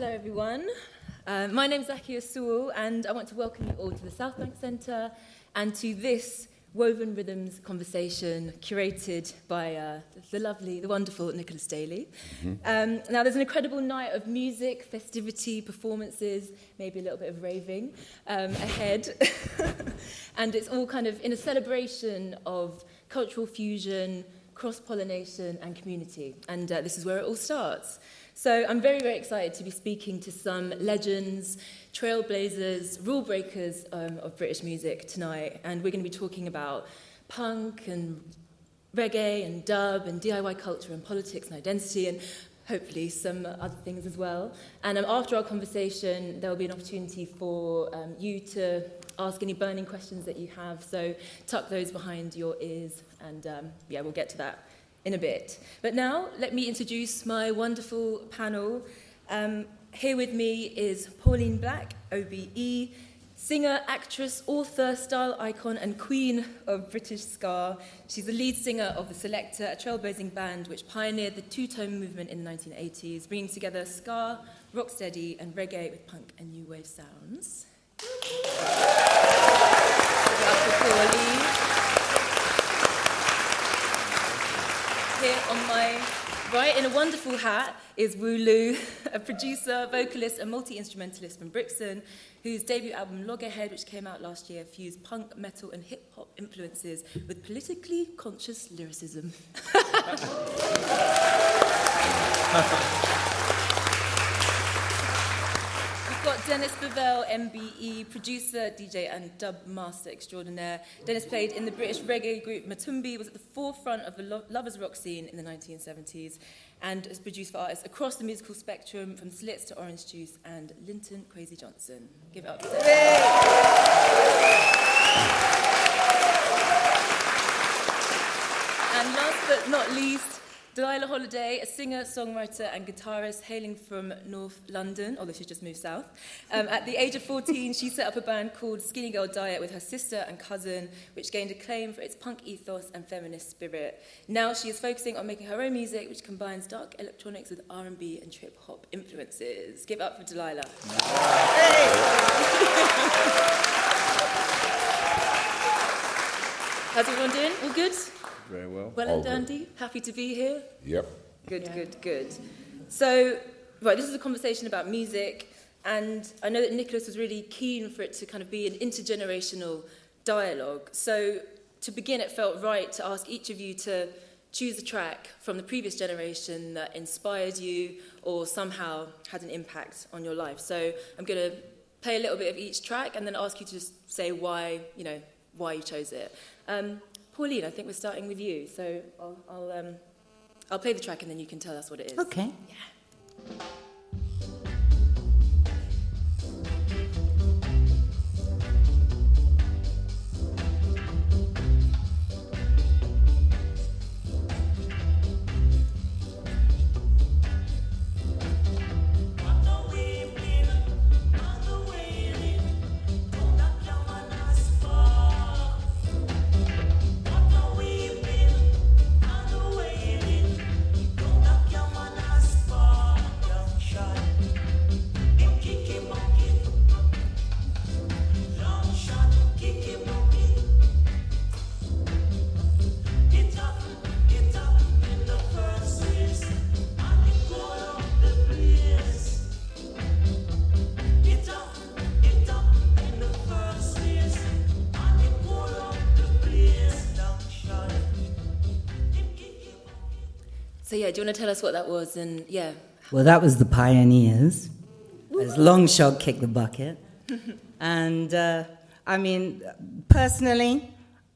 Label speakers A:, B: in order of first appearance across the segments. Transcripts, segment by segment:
A: Hello everyone. My name is Zakia Sewell and I want to welcome you all to the Southbank Centre and to this Woven Rhythms conversation curated by the wonderful Nicholas Daley. Now there's an incredible night of music, festivity, performances, maybe a little bit of raving ahead. And it's all kind of in a celebration of cultural fusion, cross-pollination and community. And this is where it all starts. So I'm very, very excited to be speaking to some legends, trailblazers, rule breakers of British music tonight. And we're going to be talking about punk and reggae and dub and DIY culture and politics and identity and hopefully some other things as well. And after our conversation, there will be an opportunity for you to ask any burning questions that you have. So tuck those behind your ears and we'll get to that in a bit. But now, let me introduce my wonderful panel. Here with me is Pauline Black, OBE, singer, actress, author, style icon, and queen of British ska. She's the lead singer of The Selector, a trailblazing band which pioneered the two-tone movement in the 1980s, bringing together ska, rocksteady, and reggae with punk and new wave sounds. Pauline. Here on my right, in a wonderful hat, is Wooloo, a producer, vocalist, and multi-instrumentalist from Brixton, whose debut album Loggerhead, which came out last year, fused punk, metal, and hip-hop influences with politically conscious lyricism. We've got Dennis Bovell, MBE, producer, DJ, and dub master extraordinaire. Dennis played in the British reggae group Matumbi, was at the forefront of the lovers rock scene in the 1970s, and has produced for artists across the musical spectrum, from Slits to Orange Juice and Linton Kwesi Johnson. Give it up for Dennis. And last but not least, Delilah Holliday, a singer, songwriter and guitarist hailing from North London, although she's just moved south. At the age of 14, she set up a band called Skinny Girl Diet with her sister and cousin, which gained acclaim for its punk ethos and feminist spirit. Now she is focusing on making her own music, which combines dark electronics with R&B and trip-hop influences. Give it up for Delilah. Hey! How's everyone doing? All good?
B: Very well.
A: Well and dandy. Happy to be here?
B: Yep.
A: Good. So, right, this is a conversation about music, and I know that Nicholas was really keen for it to kind of be an intergenerational dialogue. So, to begin, it felt right to ask each of you to choose a track from the previous generation that inspired you or somehow had an impact on your life. So, I'm going to play a little bit of each track and then ask you to just say why you chose it. Pauline, I think we're starting with you, so I'll play the track and then you can tell us what it is.
C: Okay.
A: Yeah. So yeah, do you want to tell us what that was? And yeah.
C: Well, that was the Pioneers, as Longshot Kick the Bucket. And I mean, personally,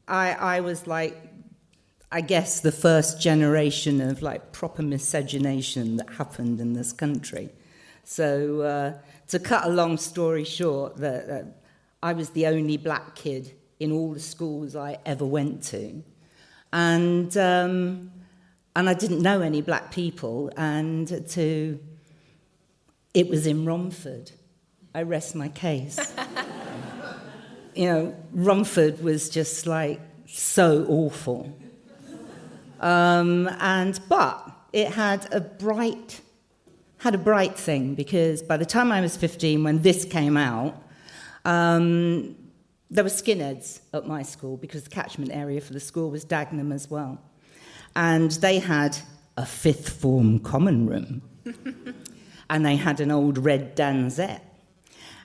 C: I was like, I guess the first generation of like proper miscegenation that happened in this country. So to cut a long story short, I was the only black kid in all the schools I ever went to. And I didn't know any black people, and it was in Romford. I rest my case. Romford was just like so awful. But it had a bright had a bright thing, because by the time I was 15, when this came out, there were skinheads at my school, because the catchment area for the school was Dagenham as well. And they had a fifth form common room. And they had an old red Danzette.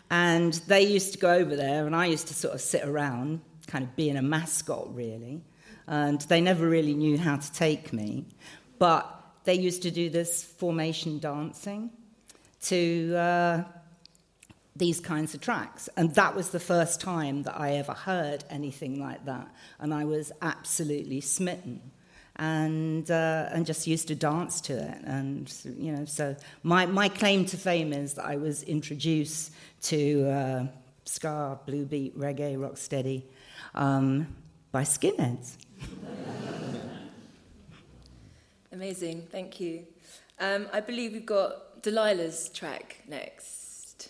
C: And they used to go over there, and I used to sort of sit around, kind of being a mascot, really. And they never really knew how to take me. But they used to do this formation dancing to these kinds of tracks. And that was the first time that I ever heard anything like that. And I was absolutely smitten. And just used to dance to it. And, you know, so my claim to fame is that I was introduced to ska, blue beat, reggae, rocksteady by skinheads.
A: Amazing, thank you. I believe we've got Delilah's track next.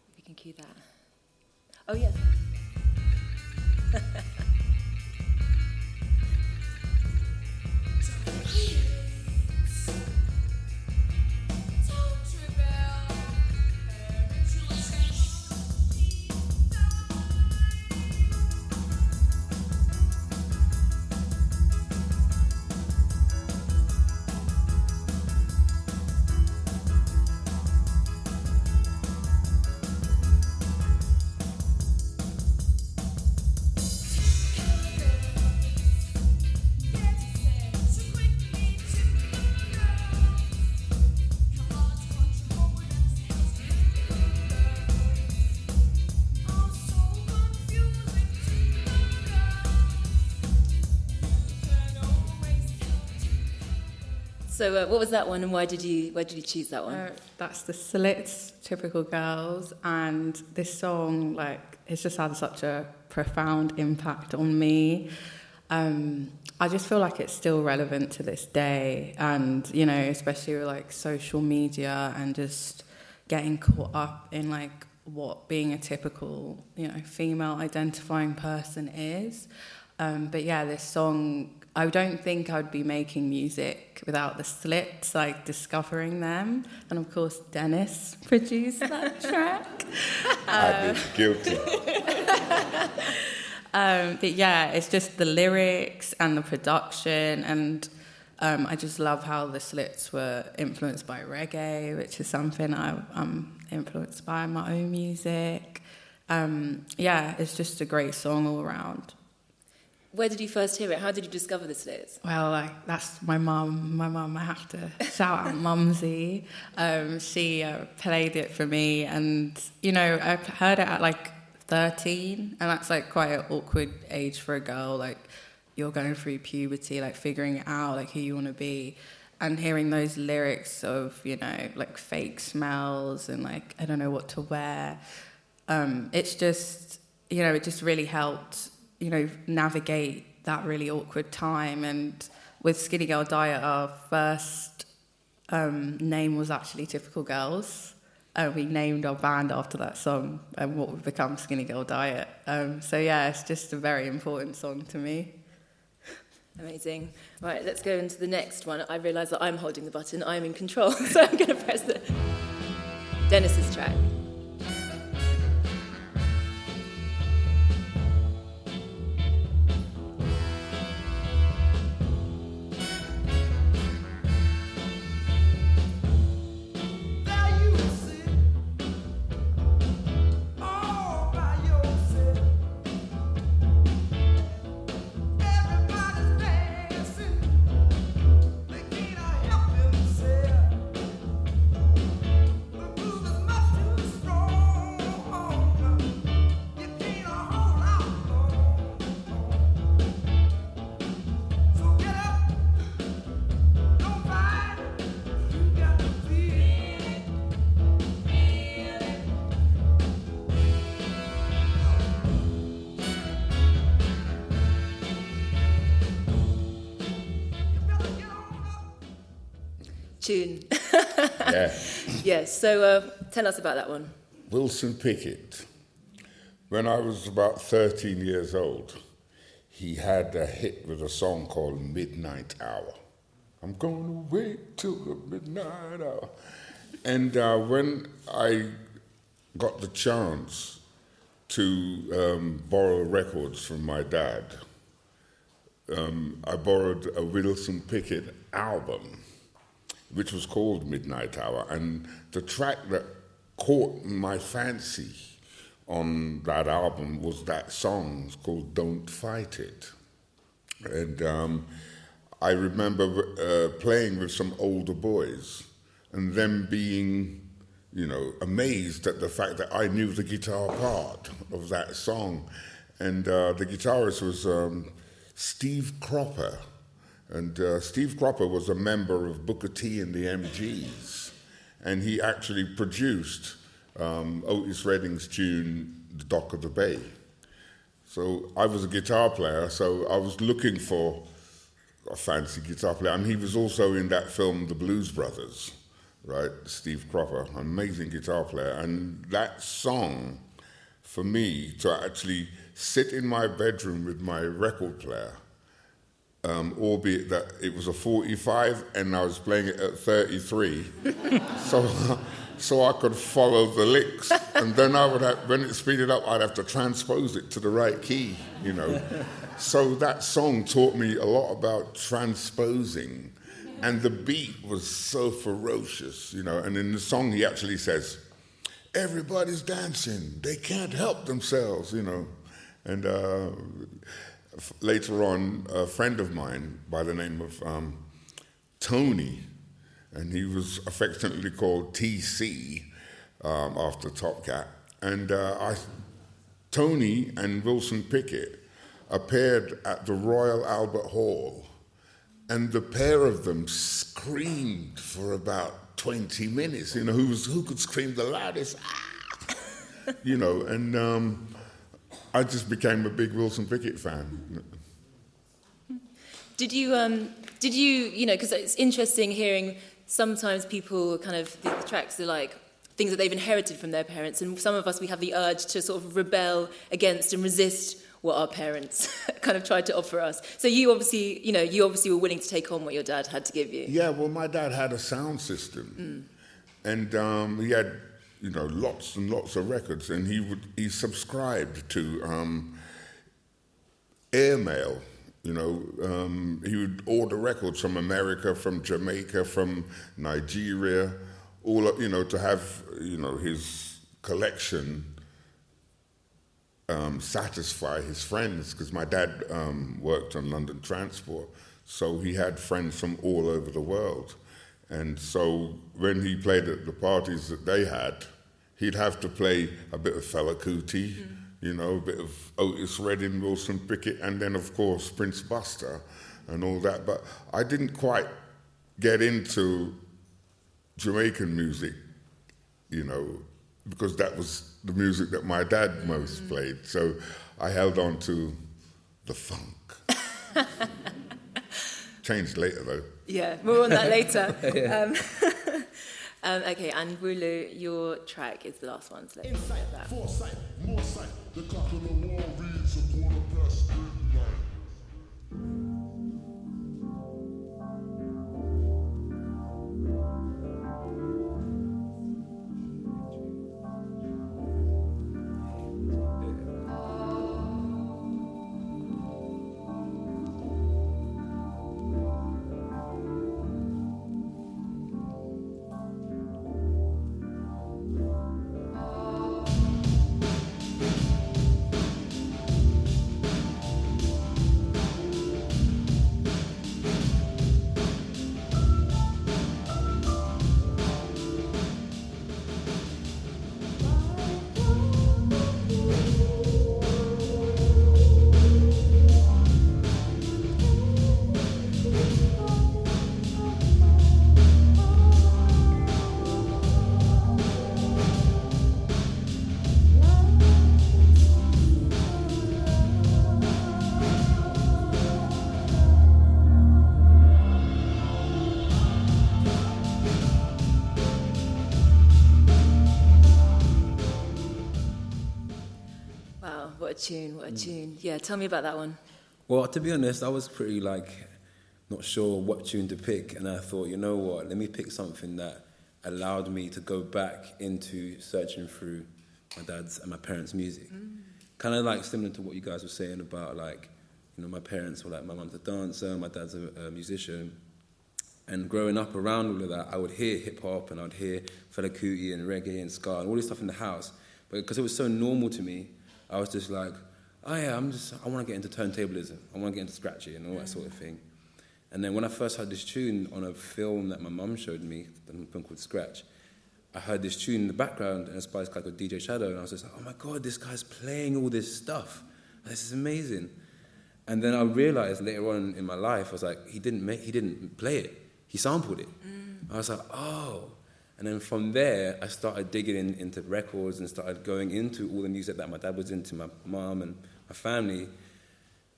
A: If we can cue that. Oh, yes. So what was that one, and why did you choose that one?
B: That's the Slits, Typical Girls, and this song, like, it's just had such a profound impact on me. I just feel like it's still relevant to this day, and, you know, especially with, like, social media and just getting caught up in, like, what being a typical, you know, female identifying person is. But yeah, this song, I don't think I would be making music without the Slits, like discovering them. And of course, Dennis produced that track.
D: I'd be guilty.
B: But yeah, it's just the lyrics and the production. And I just love how the Slits were influenced by reggae, which is something I'm influenced by in my own music. Yeah, it's just a great song all around.
A: Where did you first hear it? How did you discover the Slits?
B: Well, like, that's my mum. I have to shout out Mumsy. She played it for me, and, you know, I heard it at, like, 13, and that's, like, quite an awkward age for a girl. Like, you're going through puberty, like, figuring out, like, who you want to be, and hearing those lyrics of, you know, like, fake smells and, like, I don't know what to wear. It's just, you know, it just really helped, you know, navigate that really awkward time. And with Skinny Girl Diet, our first name was actually Typical Girls. We named our band after that song and what would become Skinny Girl Diet. So yeah, it's just a very important song to me.
A: Amazing. Right, let's go into the next one. I realise that I'm holding the button. I'm in control, so I'm going to press the Dennis's track. Tune.
D: Yeah.
A: Yes, so tell us about that one.
D: Wilson Pickett. When I was about 13 years old, he had a hit with a song called Midnight Hour. I'm gonna wait till the midnight hour. And when I got the chance to borrow records from my dad, I borrowed a Wilson Pickett album, which was called Midnight Hour, and the track that caught my fancy on that album was that song. It's called Don't Fight It. And I remember playing with some older boys and them being, amazed at the fact that I knew the guitar part of that song. And the guitarist was Steve Cropper. And Steve Cropper was a member of Booker T and the MGs. And he actually produced Otis Redding's tune, The Dock of the Bay. So I was a guitar player, so I was looking for a fancy guitar player. And he was also in that film, The Blues Brothers, right? Steve Cropper, amazing guitar player. And that song, for me, to actually sit in my bedroom with my record player, albeit that it was a 45 and I was playing it at 33, so I could follow the licks, and then I would have, when it speeded up, I'd have to transpose it to the right key, So that song taught me a lot about transposing, and the beat was so ferocious, and in the song he actually says, everybody's dancing, they can't help themselves, and later on, a friend of mine by the name of Tony, and he was affectionately called TC after Top Cat. And Tony and Wilson Pickett appeared at the Royal Albert Hall, and the pair of them screamed for about 20 minutes. Who could scream the loudest? And I just became a big Wilson Pickett fan.
A: Did you, because it's interesting hearing sometimes people the tracks are like things that they've inherited from their parents, and some of us, we have the urge to sort of rebel against and resist what our parents kind of tried to offer us. So you obviously were willing to take on what your dad had to give you.
D: Yeah, well, my dad had a sound system, and he had, lots and lots of records, and he subscribed to airmail. He would order records from America, from Jamaica, from Nigeria, all to have his collection satisfy his friends, because my dad worked on London Transport, so he had friends from all over the world. And so when he played at the parties that they had, he'd have to play a bit of Fela Kuti, a bit of Otis Redding, Wilson Pickett, and then, of course, Prince Buster and all that. But I didn't quite get into Jamaican music, because that was the music that my dad most played. So I held on to the funk. Changed later, though.
A: Yeah, more on that later. Okay, and Wulu, your track is the last one, so let's
E: Insight,
A: that.
E: foresight, more sight. The clock on the wall reads a midnight.
A: What a tune. Yeah, tell me about that one.
F: Well, to be honest, I was pretty not sure what tune to pick, and I thought, you know what, let me pick something that allowed me to go back into searching through my dad's and my parents' music. Kind of like similar to what you guys were saying about, like, you know, my parents were like, my mum's a dancer, my dad's a musician. And growing up around all of that, I would hear hip-hop and I'd hear Fela Kuti and reggae and ska and all this stuff in the house. But because it was so normal to me, I was just like, oh yeah, I want to get into turntablism. I want to get into scratchy and all that sort of thing. And then when I first heard this tune on a film that my mum showed me, a film called Scratch, I heard this tune in the background, and it's by this guy called DJ Shadow, and I was just like, oh my God, this guy's playing all this stuff. This is amazing. And then I realized later on in my life, I was like, he didn't play it. He sampled it. I was like, oh. And then from there, I started digging into records and started going into all the music that my dad was into, my mum and my family.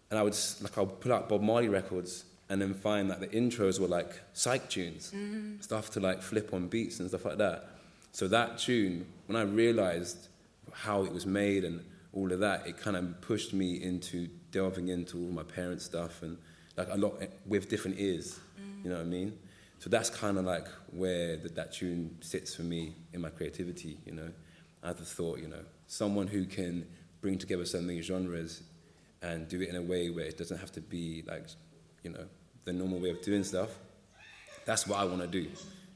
F: And I would, I'll pull out Bob Marley records and then find that the intros were like psych tunes, stuff to like flip on beats and stuff like that. So that tune, when I realized how it was made and all of that, it kind of pushed me into delving into all my parents' stuff and like a lot with different ears, you know what I mean? So that's kind of like where that tune sits for me in my creativity, you know? I just thought, you know, someone who can bring together so many genres and do it in a way where it doesn't have to be like, you know, the normal way of doing stuff, that's what I want to do.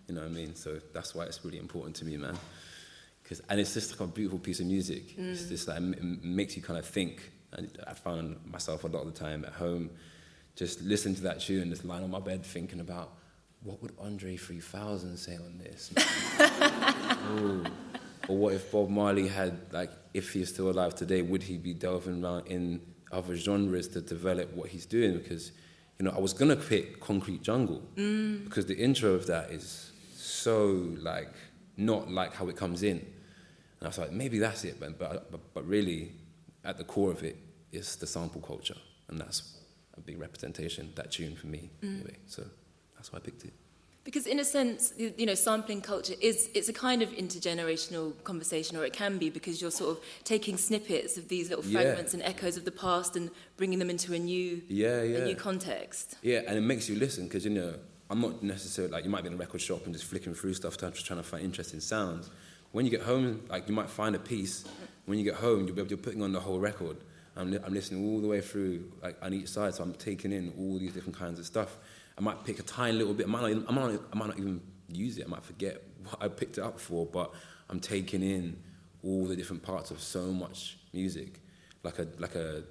F: You know what I mean? So that's why it's really important to me, man. And it's just like a beautiful piece of music. It's just like, it makes you kind of think. And I found myself a lot of the time at home just listening to that tune and just lying on my bed thinking about, what would Andre 3000 say on this? Or what if Bob Marley had, like, if he's still alive today, would he be delving around in other genres to develop what he's doing? Because, you know, I was going to pick Concrete Jungle because the intro of that is so, like, not like how it comes in. And I was like, maybe that's it, but really, at the core of it, is the sample culture. And that's a big representation, that tune for me, anyway. So that's why I picked it.
A: Because in a sense, you know, sampling culture it's a kind of intergenerational conversation, or it can be, because you're sort of taking snippets of these little fragments and echoes of the past and bringing them into a new context. Yeah,
F: and it makes you listen, because, you know, I'm not necessarily, like, you might be in a record shop and just flicking through stuff, just trying to find interesting sounds. When you get home, like, you might find a piece. When you get home, you're putting on the whole record. I'm listening all the way through, like, on each side, so I'm taking in all these different kinds of stuff. I might pick a tiny little bit. I might not even use it. I might forget what I picked it up for, but I'm taking in all the different parts of so much music. Like a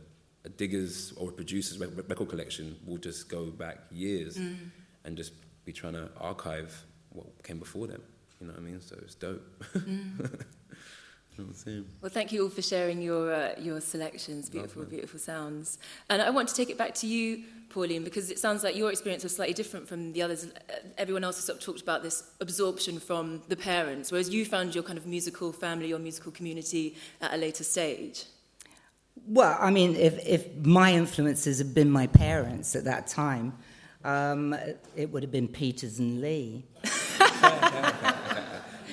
F: digger's or a producer's record collection will just go back years and just be trying to archive what came before them. You know what I mean? So it's dope. You know what I'm saying?
A: Well, thank you all for sharing your selections, beautiful sounds. And I want to take it back to you, Pauline, because it sounds like your experience was slightly different from the others. Everyone else has sort of talked about this absorption from the parents, whereas you found your kind of musical family or musical community at a later stage.
C: Well, I mean, if my influences had been my parents at that time, it would have been Peters and Lee.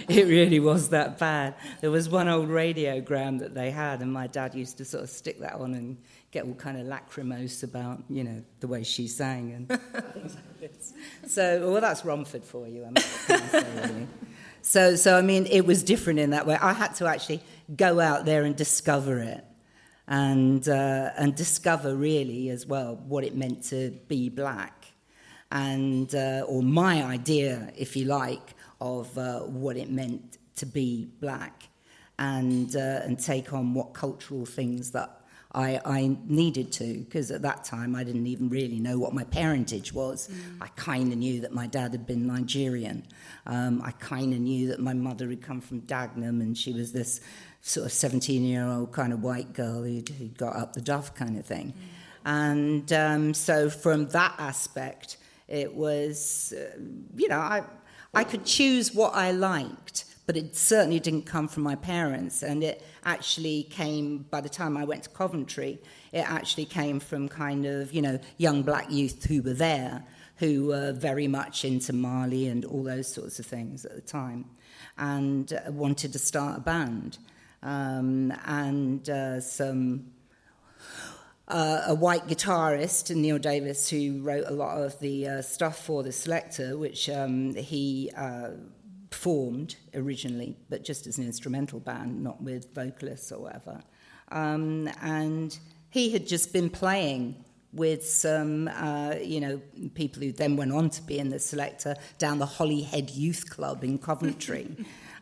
C: It really was that bad. There was one old radiogram that they had, and my dad used to sort of stick that on and get all kind of lachrymose about, you know, the way she sang and things like this. So, well, that's Romford for you. I mean, what can I say, really? So, I mean, it was different in that way. I had to actually go out there and discover it, and discover really as well what it meant to be black, and or my idea, if you like, of what it meant to be black, and take on what cultural things that I needed to, because at that time I didn't even really know what my parentage was. I kind of knew that my dad had been Nigerian. I kind of knew that my mother had come from Dagenham, and she was this sort of 17-year-old kind of white girl who got up the duff kind of thing. And so from that aspect, it was, you know, I could choose what I liked, but it certainly didn't come from my parents. And it actually came, by the time I went to Coventry, it actually came from kind of, you know, young black youth who were there, who were very much into Marley and all those sorts of things at the time, and wanted to start a band. a white guitarist, Neil Davis, who wrote a lot of the stuff for the Selector, which he formed originally, but just as an instrumental band, not with vocalists or whatever. And he had just been playing with some, people who then went on to be in the Selector down the Holyhead Youth Club in Coventry.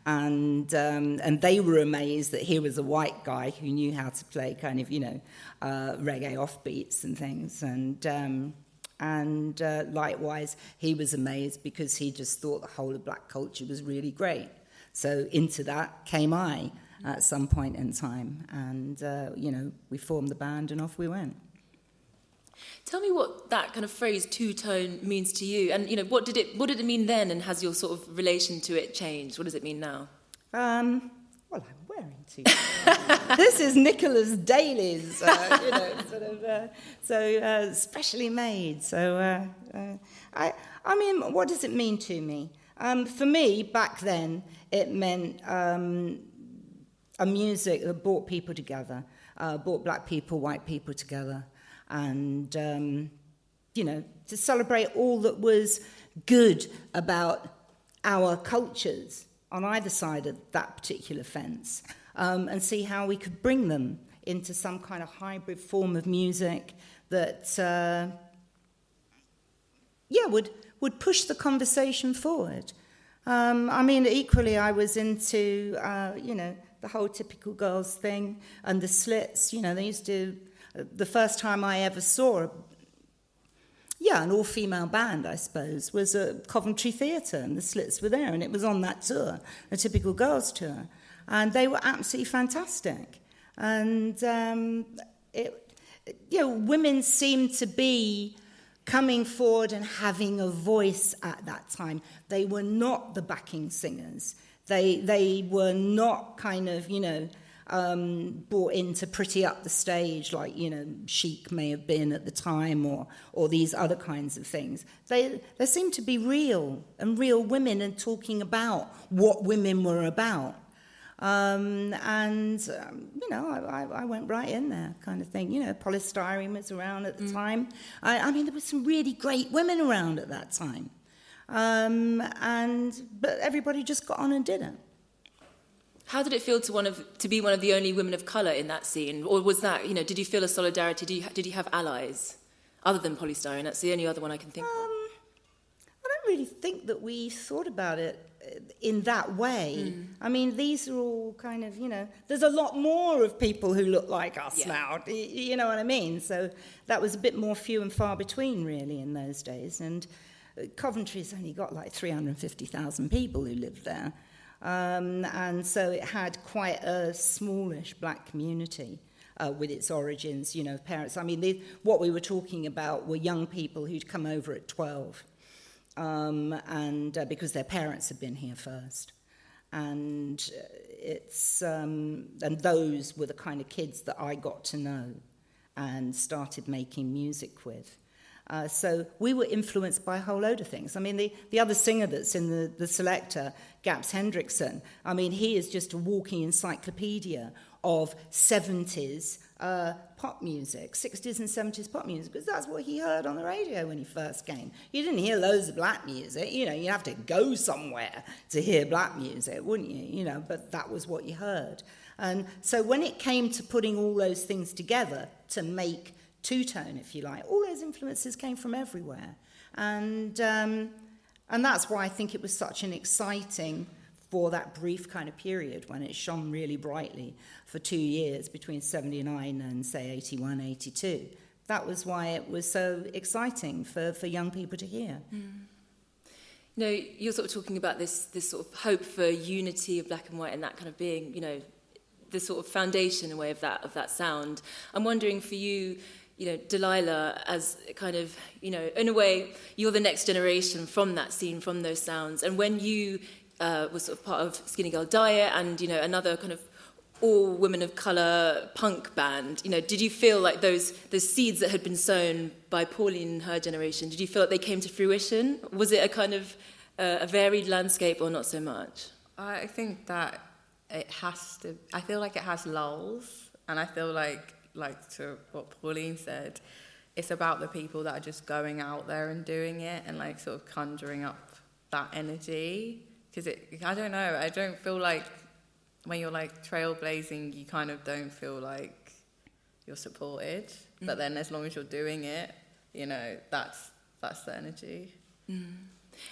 C: And they were amazed that here was a white guy who knew how to play kind of, reggae offbeats and things. And likewise, he was amazed because he just thought the whole of black culture was really great. So into that came I at some point in time. And, we formed the band and off we went.
A: Tell me what that kind of phrase two-tone means to you, and what did it mean then, and has your sort of relation to it changed? What does it mean now?
C: Well, I'm wearing two-tone. This is Nicholas Daley's, specially made. So, I mean, what does it mean to me? For me, back then, it meant a music that brought people together, brought black people, white people together. And, to celebrate all that was good about our cultures on either side of that particular fence, and see how we could bring them into some kind of hybrid form of music that, would push the conversation forward. Equally, I was into, the whole typical girls thing and the slits. They used to... The first time I ever saw an all-female band, I suppose, was at Coventry Theatre, and the Slits were there, and it was on that tour, a typical girls' tour, and they were absolutely fantastic. And women seemed to be coming forward and having a voice at that time. They were not the backing singers. They were not kind of, brought in to pretty up the stage like, Chic may have been at the time or these other kinds of things. They seemed to be real women and talking about what women were about. I went right in there kind of thing. Polystyrene was around at the time. There were some really great women around at that time. But everybody just got on and did it.
A: How did it feel to be one of the only women of colour in that scene? Or was that, did you feel a solidarity? Did you have allies other than polystyrene? That's the only other one I can think of.
C: I don't really think that we thought about it in that way. These are all kind of, there's a lot more of people who look like us now. You know what I mean? So that was a bit more few and far between, really, in those days. And Coventry's only got like 350,000 people who live there. And so it had quite a smallish black community with its origins, parents. What we were talking about were young people who'd come over at 12, and because their parents had been here first. And and those were the kind of kids that I got to know and started making music with. So we were influenced by a whole load of things. The other singer that's in the Selector, Gaps Hendrickson, he is just a walking encyclopedia of 70s pop music, 60s and 70s pop music, because that's what he heard on the radio when he first came. You didn't hear loads of black music. You have to go somewhere to hear black music, wouldn't you? But that was what you heard. And so when it came to putting all those things together to make two-tone, if you like, all those influences came from everywhere. And that's why I think it was such an exciting, for that brief kind of period when it shone really brightly for 2 years between 79 and, say, 81, 82. That was why it was so exciting for young people to hear.
A: You're sort of talking about this sort of hope for unity of black and white and that kind of being, the sort of foundation in a way of that sound. I'm wondering for you, Delilah, as kind of, in a way, you're the next generation from that scene, from those sounds. And when you were sort of part of Skinny Girl Diet and, another kind of all women of colour punk band, did you feel like those seeds that had been sown by Pauline and her generation, did you feel like they came to fruition? Was it a kind of a varied landscape or not so much?
B: I think that it has to... I feel like it has lulls, and I feel like to what Pauline said, it's about the people that are just going out there and doing it and like sort of conjuring up that energy. Because I don't know, I don't feel like when you're like trailblazing, you kind of don't feel like you're supported. Mm. But then as long as you're doing it, you know, that's the energy.
A: Mm.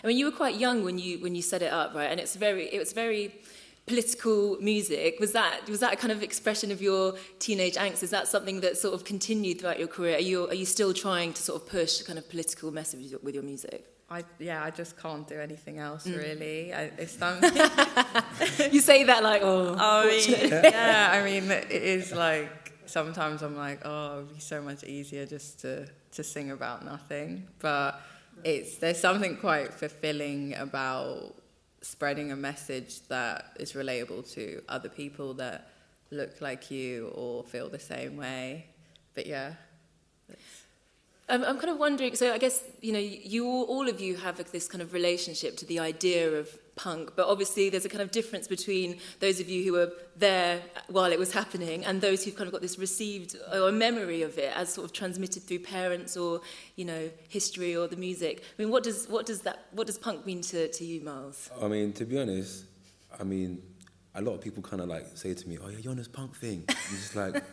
A: I mean, you were quite young when you set it up, right? And it was very political music. Was that a kind of expression of your teenage angst? Is that something that sort of continued throughout your career? Are you still trying to sort of push kind of political messages with your music?
B: I just can't do anything else, really. It's
A: You say that like, oh.
B: I mean, it is like, sometimes I'm like, oh, it would be so much easier just to sing about nothing. But there's something quite fulfilling about spreading a message that is relatable to other people that look like you or feel the same way. But yeah.
A: I'm kind of wondering, so I guess, you know, all of you have this kind of relationship to the idea of punk, but obviously there's a kind of difference between those of you who were there while it was happening and those who've kind of got this received or a memory of it as sort of transmitted through parents or, you know, history or the music. I mean, what does punk mean to you, Miles?
F: I mean, to be honest, a lot of people kind of like say to me, oh, yeah, you're on this punk thing. I'm just like,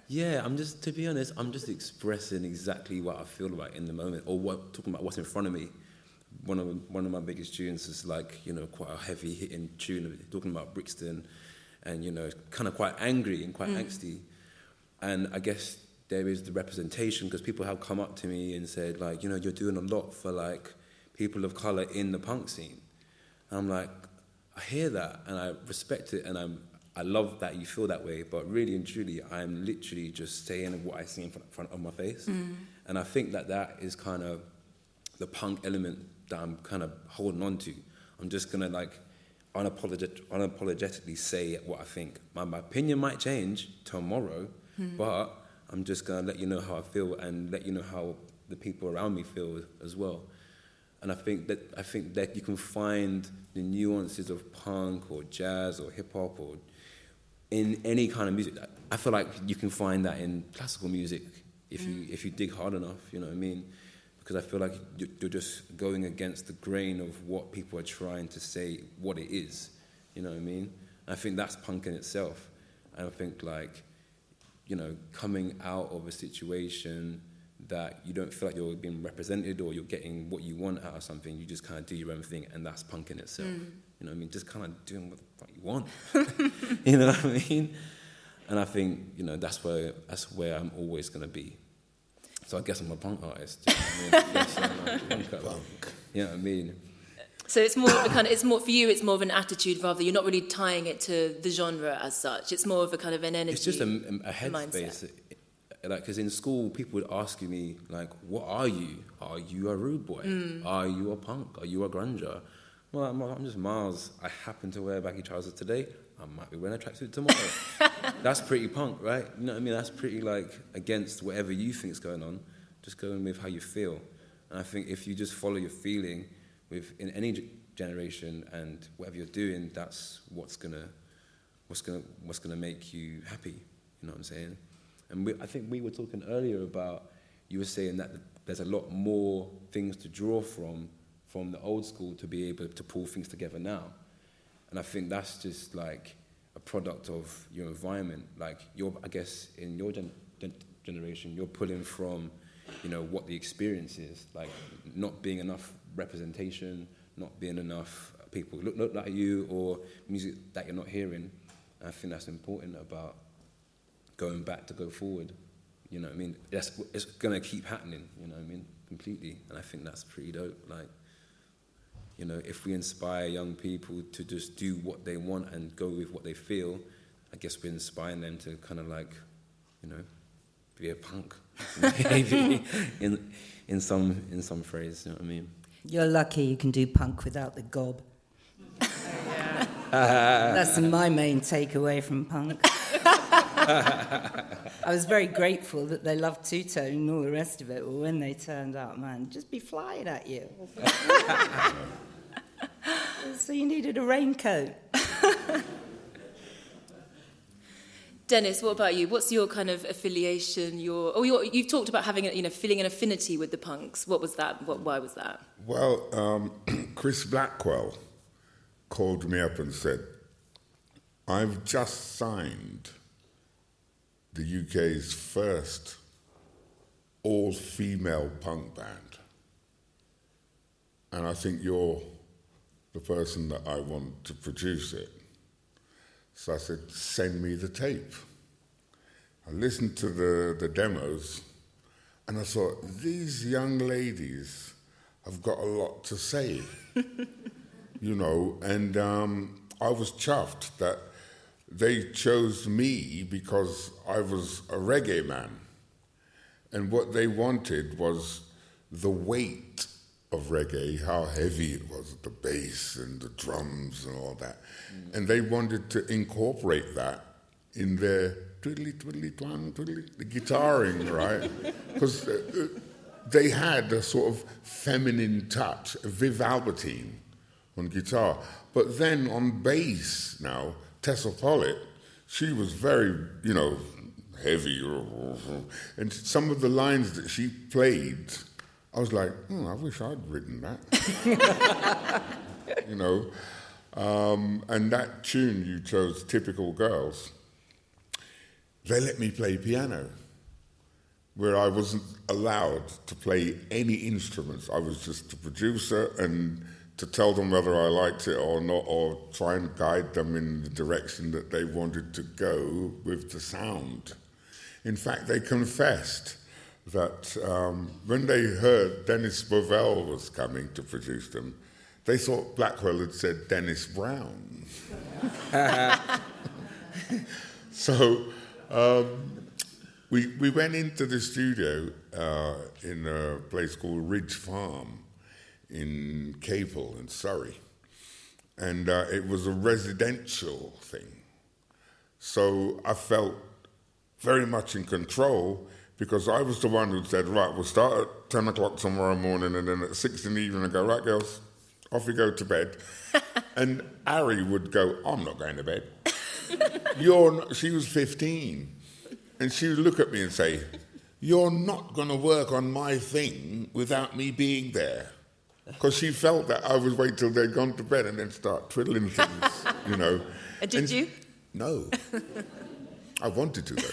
F: yeah, to be honest, I'm just expressing exactly what I feel about in the moment, or talking about what's in front of me. One of my biggest tunes is like, you know, quite a heavy hitting tune, talking about Brixton, and, you know, kind of quite angry and quite angsty. And I guess there is the representation, because people have come up to me and said, like, you know, you're doing a lot for like people of colour in the punk scene. And I'm like, I hear that and I respect it, and I love that you feel that way, but really and truly, I'm literally just saying what I see in front of my face. And I think that is kind of the punk element that I'm kind of holding on to. I'm just going to like unapologetically say what I think. My opinion might change tomorrow, but I'm just going to let you know how I feel and let you know how the people around me feel as well. And I think that you can find the nuances of punk or jazz or hip hop or in any kind of music. I feel like you can find that in classical music if you dig hard enough. You know what I mean? Because I feel like you're just going against the grain of what people are trying to say what it is. You know what I mean? And I think that's punk in itself. And I think, like, you know, coming out of a situation that you don't feel like you're being represented or you're getting what you want out of something, you just kind of do your own thing, and that's punk in itself. You know what I mean? Just kind of doing what the fuck you want. You know what I mean? And I think, you know, that's where I'm always going to be. So I guess I'm a punk artist. You know what I mean? Punk. You know what I mean?
A: So it's more of a kind of, it's more for you, it's more of an attitude rather. You're not really tying it to the genre as such. It's more of a kind of an energy.
F: It's just a headspace. Like, because in school, people would ask me, like, what are you? Are you a rude boy? Are you a punk? Are you a grunger? Well, I'm just Miles. I happen to wear baggy trousers today. I might be wearing a tracksuit tomorrow. That's pretty punk, right? You know what I mean? That's pretty, like, against whatever you think is going on. Just going with how you feel. And I think if you just follow your feeling in any generation and whatever you're doing, that's what's gonna make you happy. You know what I'm saying? And I think we were talking earlier about, you were saying that there's a lot more things to draw from the old school to be able to pull things together now. And I think that's just like a product of your environment. Like, I guess in your generation, you're pulling from, you know, what the experience is. Like, not being enough representation, not being enough people who look like you, or music that you're not hearing. And I think that's important about going back to go forward. You know what I mean? It's going to keep happening, you know what I mean? Completely. And I think that's pretty dope. Like, you know, if we inspire young people to just do what they want and go with what they feel, I guess we're inspiring them to kind of, like, you know, be a punk, maybe, in some phrase, you know what I mean?
C: You're lucky you can do punk without the gob. That's my main takeaway from punk. I was very grateful that they loved two-tone and all the rest of it, but when they turned out, man, just be flying at you. So you needed a raincoat.
A: Dennis, what about you? What's your kind of affiliation? You've talked about having feeling an affinity with the punks. What was that? Why was that?
D: Well, Chris Blackwell called me up and said, I've just signed the UK's first all-female punk band. And I think you're the person that I want to produce it. So I said, send me the tape. I listened to the demos, and I thought, these young ladies have got a lot to say, and I was chuffed that they chose me because I was a reggae man. And what they wanted was the weight of reggae, how heavy it was, the bass and the drums and all that. And they wanted to incorporate that in their twiddly, twiddly, twang, twiddly, the guitaring, right? Because they had a sort of feminine touch, Viv Albertine on guitar. But then on bass now, Tessa Pollitt, she was very, heavy. And some of the lines that she played, I was like, I wish I'd written that. And that tune you chose, Typical Girls, they let me play piano, where I wasn't allowed to play any instruments. I was just the producer and to tell them whether I liked it or not, or try and guide them in the direction that they wanted to go with the sound. In fact, they confessed that when they heard Dennis Bovell was coming to produce them, they thought Blackwell had said Dennis Brown. So we went into the studio in a place called Ridge Farm in Capel in Surrey. And it was a residential thing. So I felt very much in control because I was the one who said, right, we'll start at 10 o'clock tomorrow morning, and then at 6 in the evening I go, right, girls, off you go to bed. And Ari would go, I'm not going to bed. She was 15. And she would look at me and say, you're not going to work on my thing without me being there. Because she felt that I would wait till they'd gone to bed and then start twiddling things,
A: Did you?
D: No. I wanted to, though.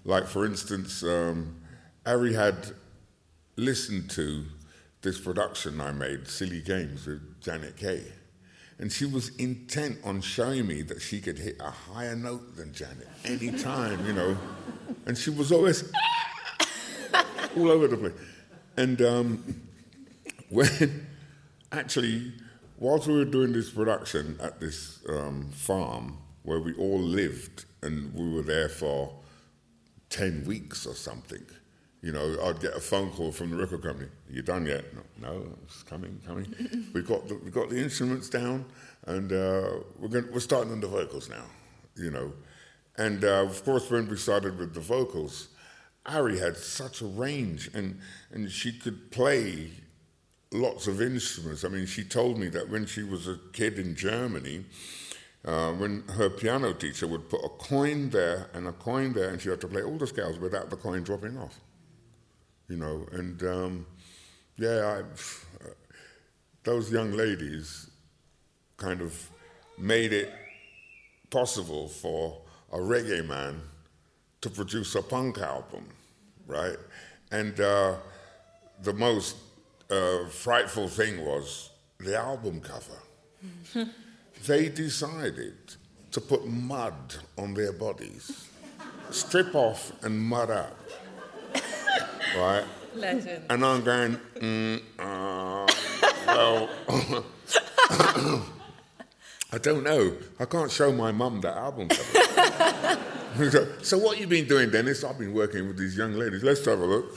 D: Like, for instance, Ari had listened to this production I made, Silly Games, with Janet Kay. And she was intent on showing me that she could hit a higher note than Janet any time, And she was always all over the place. And whilst we were doing this production at this farm where we all lived, and we were there for 10 weeks or something, I'd get a phone call from the record company. Are you done yet? No, it's coming. We got the instruments down, and we're starting on the vocals now, And of course, when we started with the vocals, Ari had such a range, and she could play lots of instruments. I mean, she told me that when she was a kid in Germany, when her piano teacher would put a coin there and a coin there, and she had to play all the scales without the coin dropping off. Those young ladies kind of made it possible for a reggae man to produce a punk album, right? And the most frightful thing was the album cover. They decided to put mud on their bodies, strip off and mud up, right?
A: Legend.
D: And I'm going, well, I don't know. I can't show my mum that album cover. So what you been doing, Dennis? I've been working with these young ladies. Let's have a look.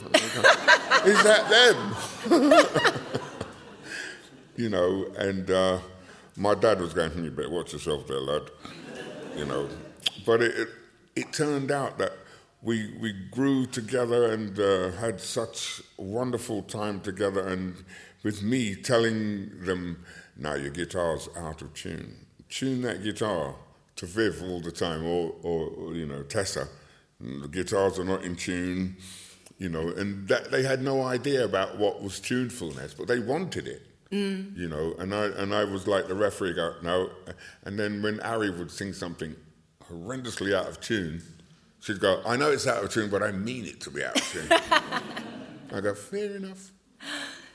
D: Is that them? And my dad was going, you better watch yourself there, lad. But it turned out that we grew together and had such a wonderful time together, and with me telling them, now your guitar's out of tune, tune that guitar to Viv all the time, or you know, Tessa. The guitars are not in tune, you know, and that they had no idea about what was tunefulness, but they wanted it, you know. And I was like the referee, go, no. And then when Ari would sing something horrendously out of tune, she'd go, I know it's out of tune, but I mean it to be out of tune. I go, fair enough.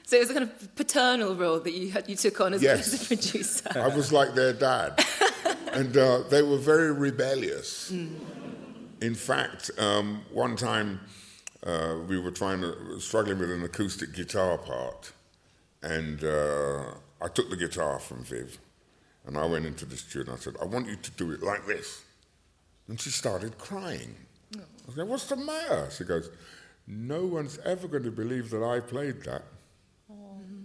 A: So it was a kind of paternal role that you took on as a producer.
D: I was like their dad. And they were very rebellious. In fact, one time we were struggling with an acoustic guitar part, and I took the guitar from Viv, and I went into the studio and I said, I want you to do it like this. And she started crying. I said, what's the matter? She goes, no one's ever going to believe that I played that.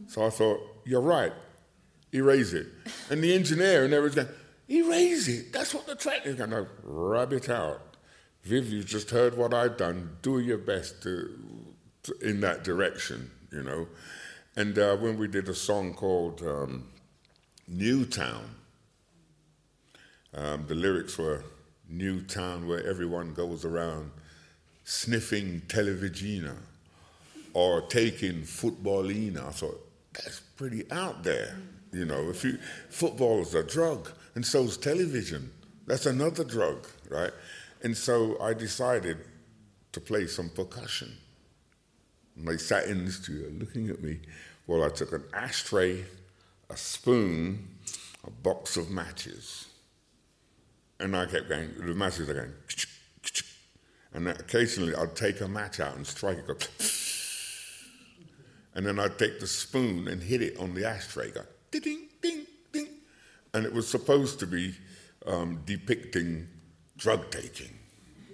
D: So I thought, you're right, erase it. And the engineer and everyone's going, erase it, that's what the track is going to, rub it out. Viv, you've just heard what I've done. Do your best in that direction, you know. And when we did a song called Newtown, the lyrics were, Newtown, where everyone goes around sniffing televigina or taking footballina. I thought, that's pretty out there, you know. Football is a drug, and so's television. That's another drug, right? And so I decided to play some percussion. And they sat in the studio looking at me while I took an ashtray, a spoon, a box of matches. And I kept going, the matches are going, and then occasionally I'd take a match out and strike it, go, and then I'd take the spoon and hit it on the ashtray, go, ding, ding, ding. And it was supposed to be depicting drug taking,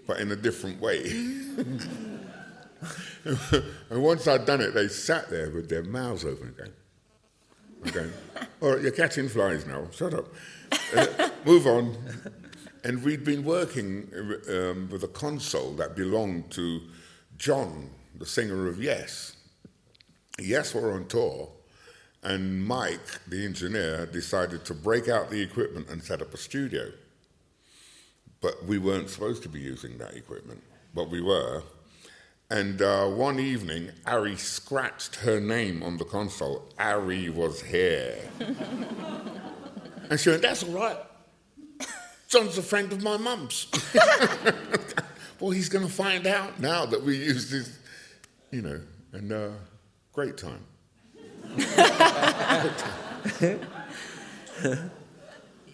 D: but in a different way. And once I'd done it, they sat there with their mouths open going, all right, you're catching flies now, shut up. Move on. And we'd been working with a console that belonged to John, the singer of Yes. Yes were on tour, and Mike, the engineer, decided to break out the equipment and set up a studio. But we weren't supposed to be using that equipment, but we were. And one evening, Ari scratched her name on the console. Ari was here. And she went, that's all right. John's a friend of my mum's. Well, he's going to find out now that we use this, you know, and great time.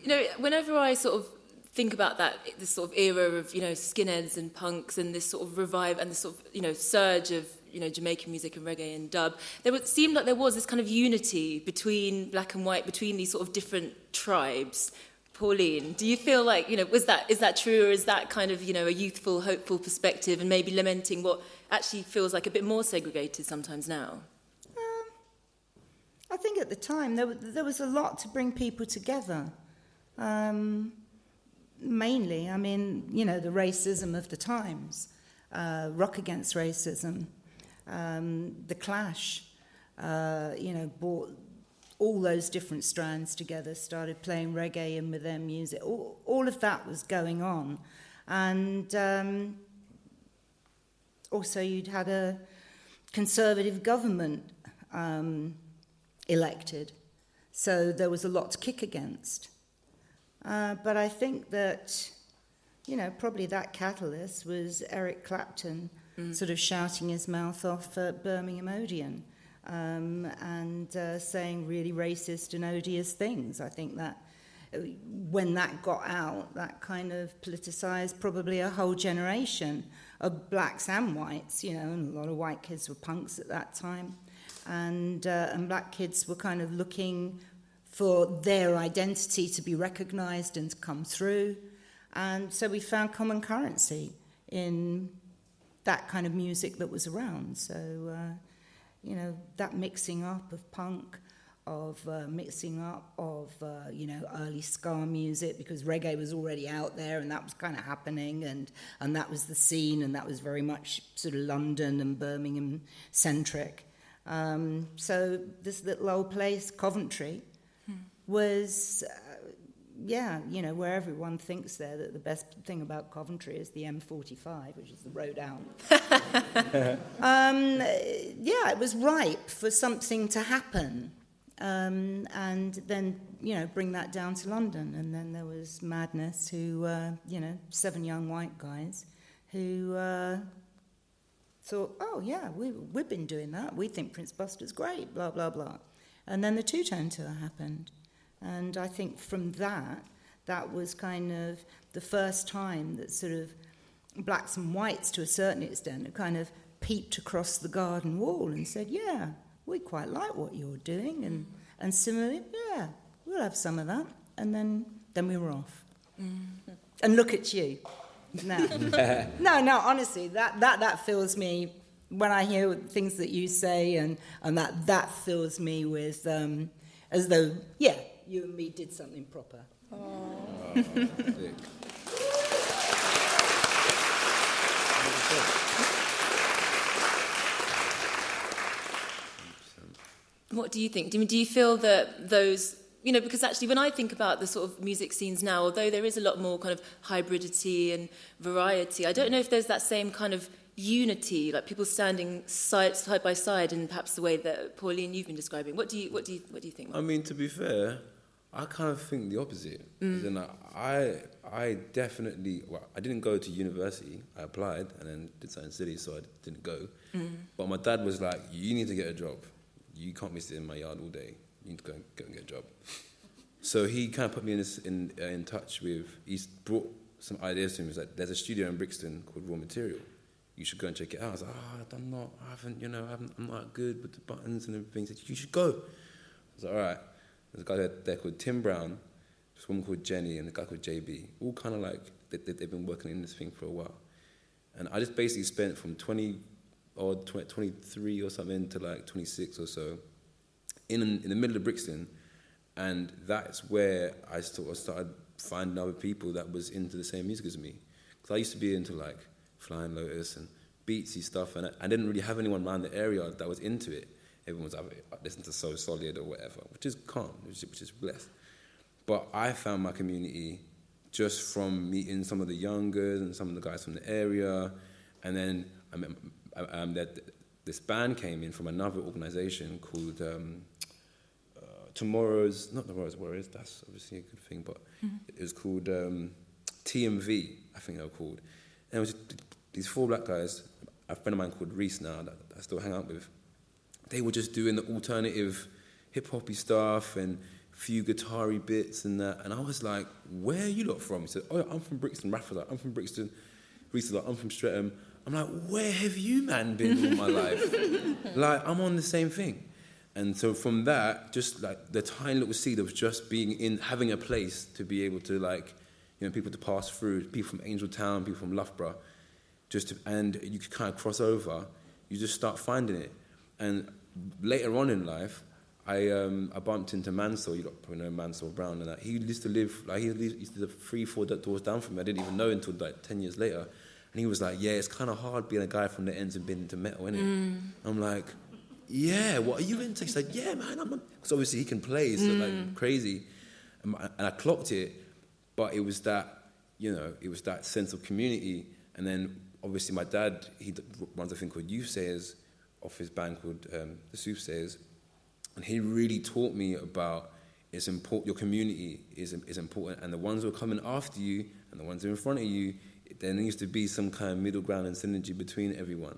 A: You know, whenever I sort of think about this sort of era of, you know, skinheads and punks and this sort of revive and this sort of, you know, surge of, you know, Jamaican music and reggae and dub, seemed like there was this kind of unity between black and white, between these sort of different tribes. Pauline, do you feel like, you know, is that true, or is that kind of, you know, a youthful, hopeful perspective and maybe lamenting what actually feels like a bit more segregated sometimes now?
C: I think at the time there was a lot to bring people together. Mainly, I mean, you know, the racism of the times, Rock Against Racism, The Clash, you know, brought all those different strands together, started playing reggae in with their music. All of that was going on. And also you'd had a conservative government elected, so there was a lot to kick against. But I think that, you know, probably that catalyst was Eric Clapton sort of shouting his mouth off at Birmingham Odeon and saying really racist and odious things. I think that when that got out, that kind of politicised probably a whole generation of blacks and whites, you know, and a lot of white kids were punks at that time. And black kids were kind of looking for their identity to be recognised and to come through. And so we found common currency in that kind of music that was around. So, you know, that mixing up of punk, of mixing up of, you know, early ska music, because reggae was already out there and that was kind of happening, and that was the scene, and that was very much sort of London and Birmingham centric. So this little old place, Coventry, was yeah, you know, where everyone thinks there that the best thing about Coventry is the M45, which is the road out. Yeah, it was ripe for something to happen. And then, you know, bring that down to London. And then there was Madness, who, you know, 7 young white guys who thought, oh, yeah, we've been doing that. We think Prince Buster's great, blah, blah, blah. And then the two-tone tour happened. And I think from that was kind of the first time that sort of blacks and whites, to a certain extent, had kind of peeped across the garden wall and said, yeah, we quite like what you're doing. And similarly, yeah, we'll have some of that. And then we were off. Mm. And look at you. No, honestly, that fills me, when I hear things that you say, and that fills me with, as though, yeah, you and me did something proper.
A: What do you think? Do you feel that those, you know, because actually when I think about the sort of music scenes now, although there is a lot more kind of hybridity and variety, I don't know if there's that same kind of unity, like people standing side by side, in perhaps the way that Pauline you've been describing. What do you think?
F: I mean, to be fair, I kind of think the opposite. I definitely, well, I didn't go to university. I applied and then did something silly, so I didn't go. But my dad was like, you need to get a job. You can't be sitting in my yard all day. You need to go and get a job. So he kind of put me in touch with, he's brought some ideas to me. He was like, there's a studio in Brixton called Raw Material. You should go and check it out. I was like, I'm not good with the buttons and everything. He said, you should go. I was like, all right. There's a guy there called Tim Brown, this woman called Jenny, and a guy called JB. All kind of like, they've been working in this thing for a while. And I just basically spent from 23 or something to like 26 or so in the middle of Brixton. And that's where I sort of started finding other people that was into the same music as me. Because I used to be into like Flying Lotus and beatsy stuff, and I didn't really have anyone around the area that was into it. Everyone was either listening to So Solid or whatever, which is calm, which is blessed. But I found my community just from meeting some of the youngers and some of the guys from the area. And then this band came in from another organisation called not Tomorrow's Warriors, that's obviously a good thing, but it was called TMV, I think they were called. And it was these 4 black guys, a friend of mine called Reese now, that I still hang out with. They were just doing the alternative hip-hoppy stuff and few guitar-y bits and that. And I was like, where are you lot from? He said, oh, I'm from Brixton. Rafa's like, I'm from Brixton. Reese is like, I'm from Streatham. I'm like, where have you, man, been all my life? Like, I'm on the same thing. And so from that, just like the tiny little seed of just having a place to be able to, like, you know, people to pass through, people from Angel Town, people from Loughborough, and you could kind of cross over, you just start finding it. And later on in life, I bumped into Mansell. You probably know Mansell Brown and that. He used to live, like, he used to live 3-4 doors down from me. I didn't even know until like 10 years later. And he was like, yeah, it's kind of hard being a guy from the ends and being into metal, isn't it? I'm like, yeah, what are you into? He's like, yeah, man. Because obviously he can play, so like crazy. And I clocked it, but it was that, you know, it was that sense of community. And then obviously my dad, he runs a thing called Youth Sayers, off his band called the Soothsayers, and he really taught me about it's important. Your community is important, and the ones who are coming after you and the ones who are in front of you, there needs to be some kind of middle ground and synergy between everyone.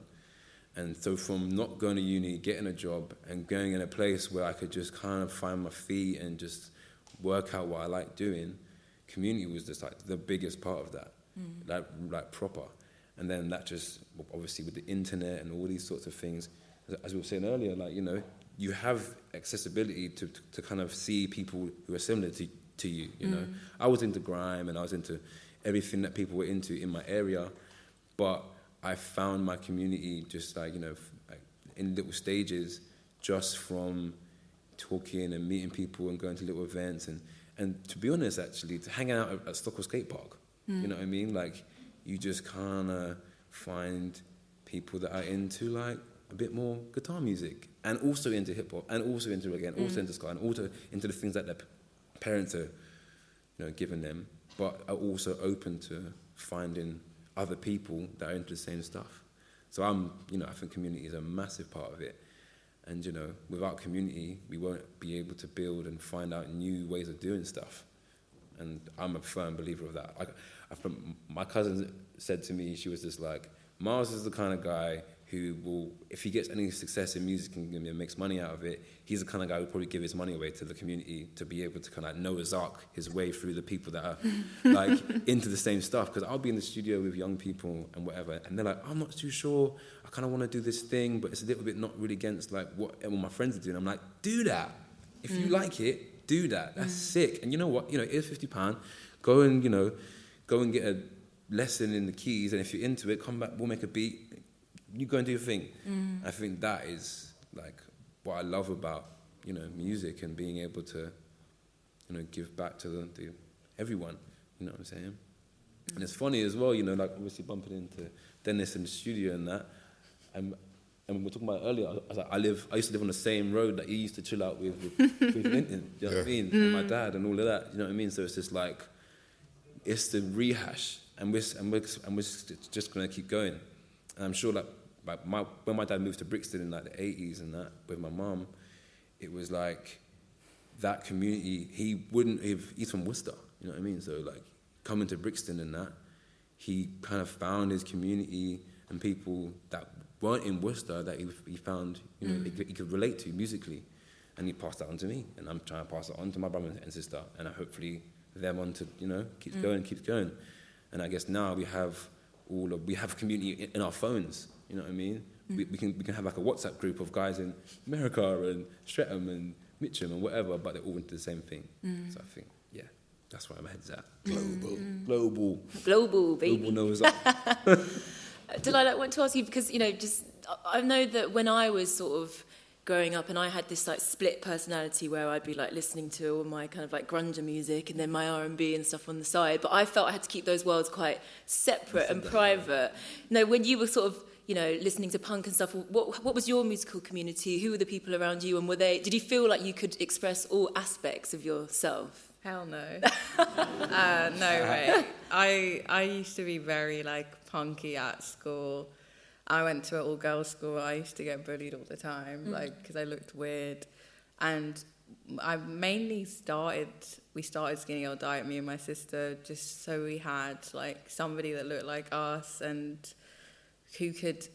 F: And so from not going to uni, getting a job, and going in a place where I could just kind of find my feet and just work out what I like doing, community was just like the biggest part of that, like proper. And then that just, obviously with the internet and all these sorts of things, as we were saying earlier, like, you know, you have accessibility to kind of see people who are similar to you, you know. I was into grime and I was into everything that people were into in my area, but I found my community just like, you know, like in little stages, just from talking and meeting people and going to little events and to be honest, actually, to hanging out at Stockwell Skate Park, you know what I mean? Like, you just kind of find people that are into like a bit more guitar music and also into hip hop and also into reggae and also into ska and also into the things that their parents are, you giving them, but are also open to finding other people that are into the same stuff. So I think community is a massive part of it. And, without community, we won't be able to build and find out new ways of doing stuff. And I'm a firm believer of that. My cousin said to me, she was just like, Miles is the kind of guy who will, if he gets any success in music and makes money out of it, he's the kind of guy who would probably give his money away to the community to be able to kind of Noah's Ark his way through the people that are like into the same stuff. Because I'll be in the studio with young people and whatever, and they're like, I'm not too sure, I kind of want to do this thing, but it's a little bit not really against like what my friends are doing. I'm like, do that. If you like it, do that. That's sick. And you know what? It's £50. Go and get a lesson in the keys, and if you're into it, come back, we'll make a beat. You go and do your thing. I think that is like what I love about music and being able to give back to everyone. You know what I'm saying? And it's funny as well. Like obviously bumping into Dennis in the studio and that. And we were talking about it earlier. I was like, I used to live on the same road that he used to chill out with Linton. Do you know what I mean? And my dad and all of that. You know what I mean? So it's just like it's the rehash, and we're just gonna keep going. And I'm sure when my dad moved to Brixton in like the 80s and that with my mum, it was like that community. He's from Worcester, you know what I mean? So like coming to Brixton and that, he kind of found his community and people that weren't in Worcester that he found, he could relate to musically, and he passed that on to me, and I'm trying to pass it on to my brother and sister, and hopefully them on to keeps going, and I guess now we have community in our phones. You know what I mean? We can have like a WhatsApp group of guys in America and Streatham and Mitcham and whatever, but they're all into the same thing. So I think, that's where my head's at. Global, baby. Global knows up.
A: Delilah, I want to ask you because I know that when I was sort of growing up, and I had this like split personality where I'd be like listening to all my kind of like grunge music and then my R&B and stuff on the side, but I felt I had to keep those worlds quite separate and private. When you were sort of listening to punk and stuff, what was your musical community? Who were the people around you, and did you feel like you could express all aspects of yourself?
B: Hell no. No way. I used to be very like punky at school. I went to an all-girls school. I used to get bullied all the time, because I looked weird. And I mainly we started Skinny Old Diet, me and my sister, just so we had like somebody that looked like us and who could,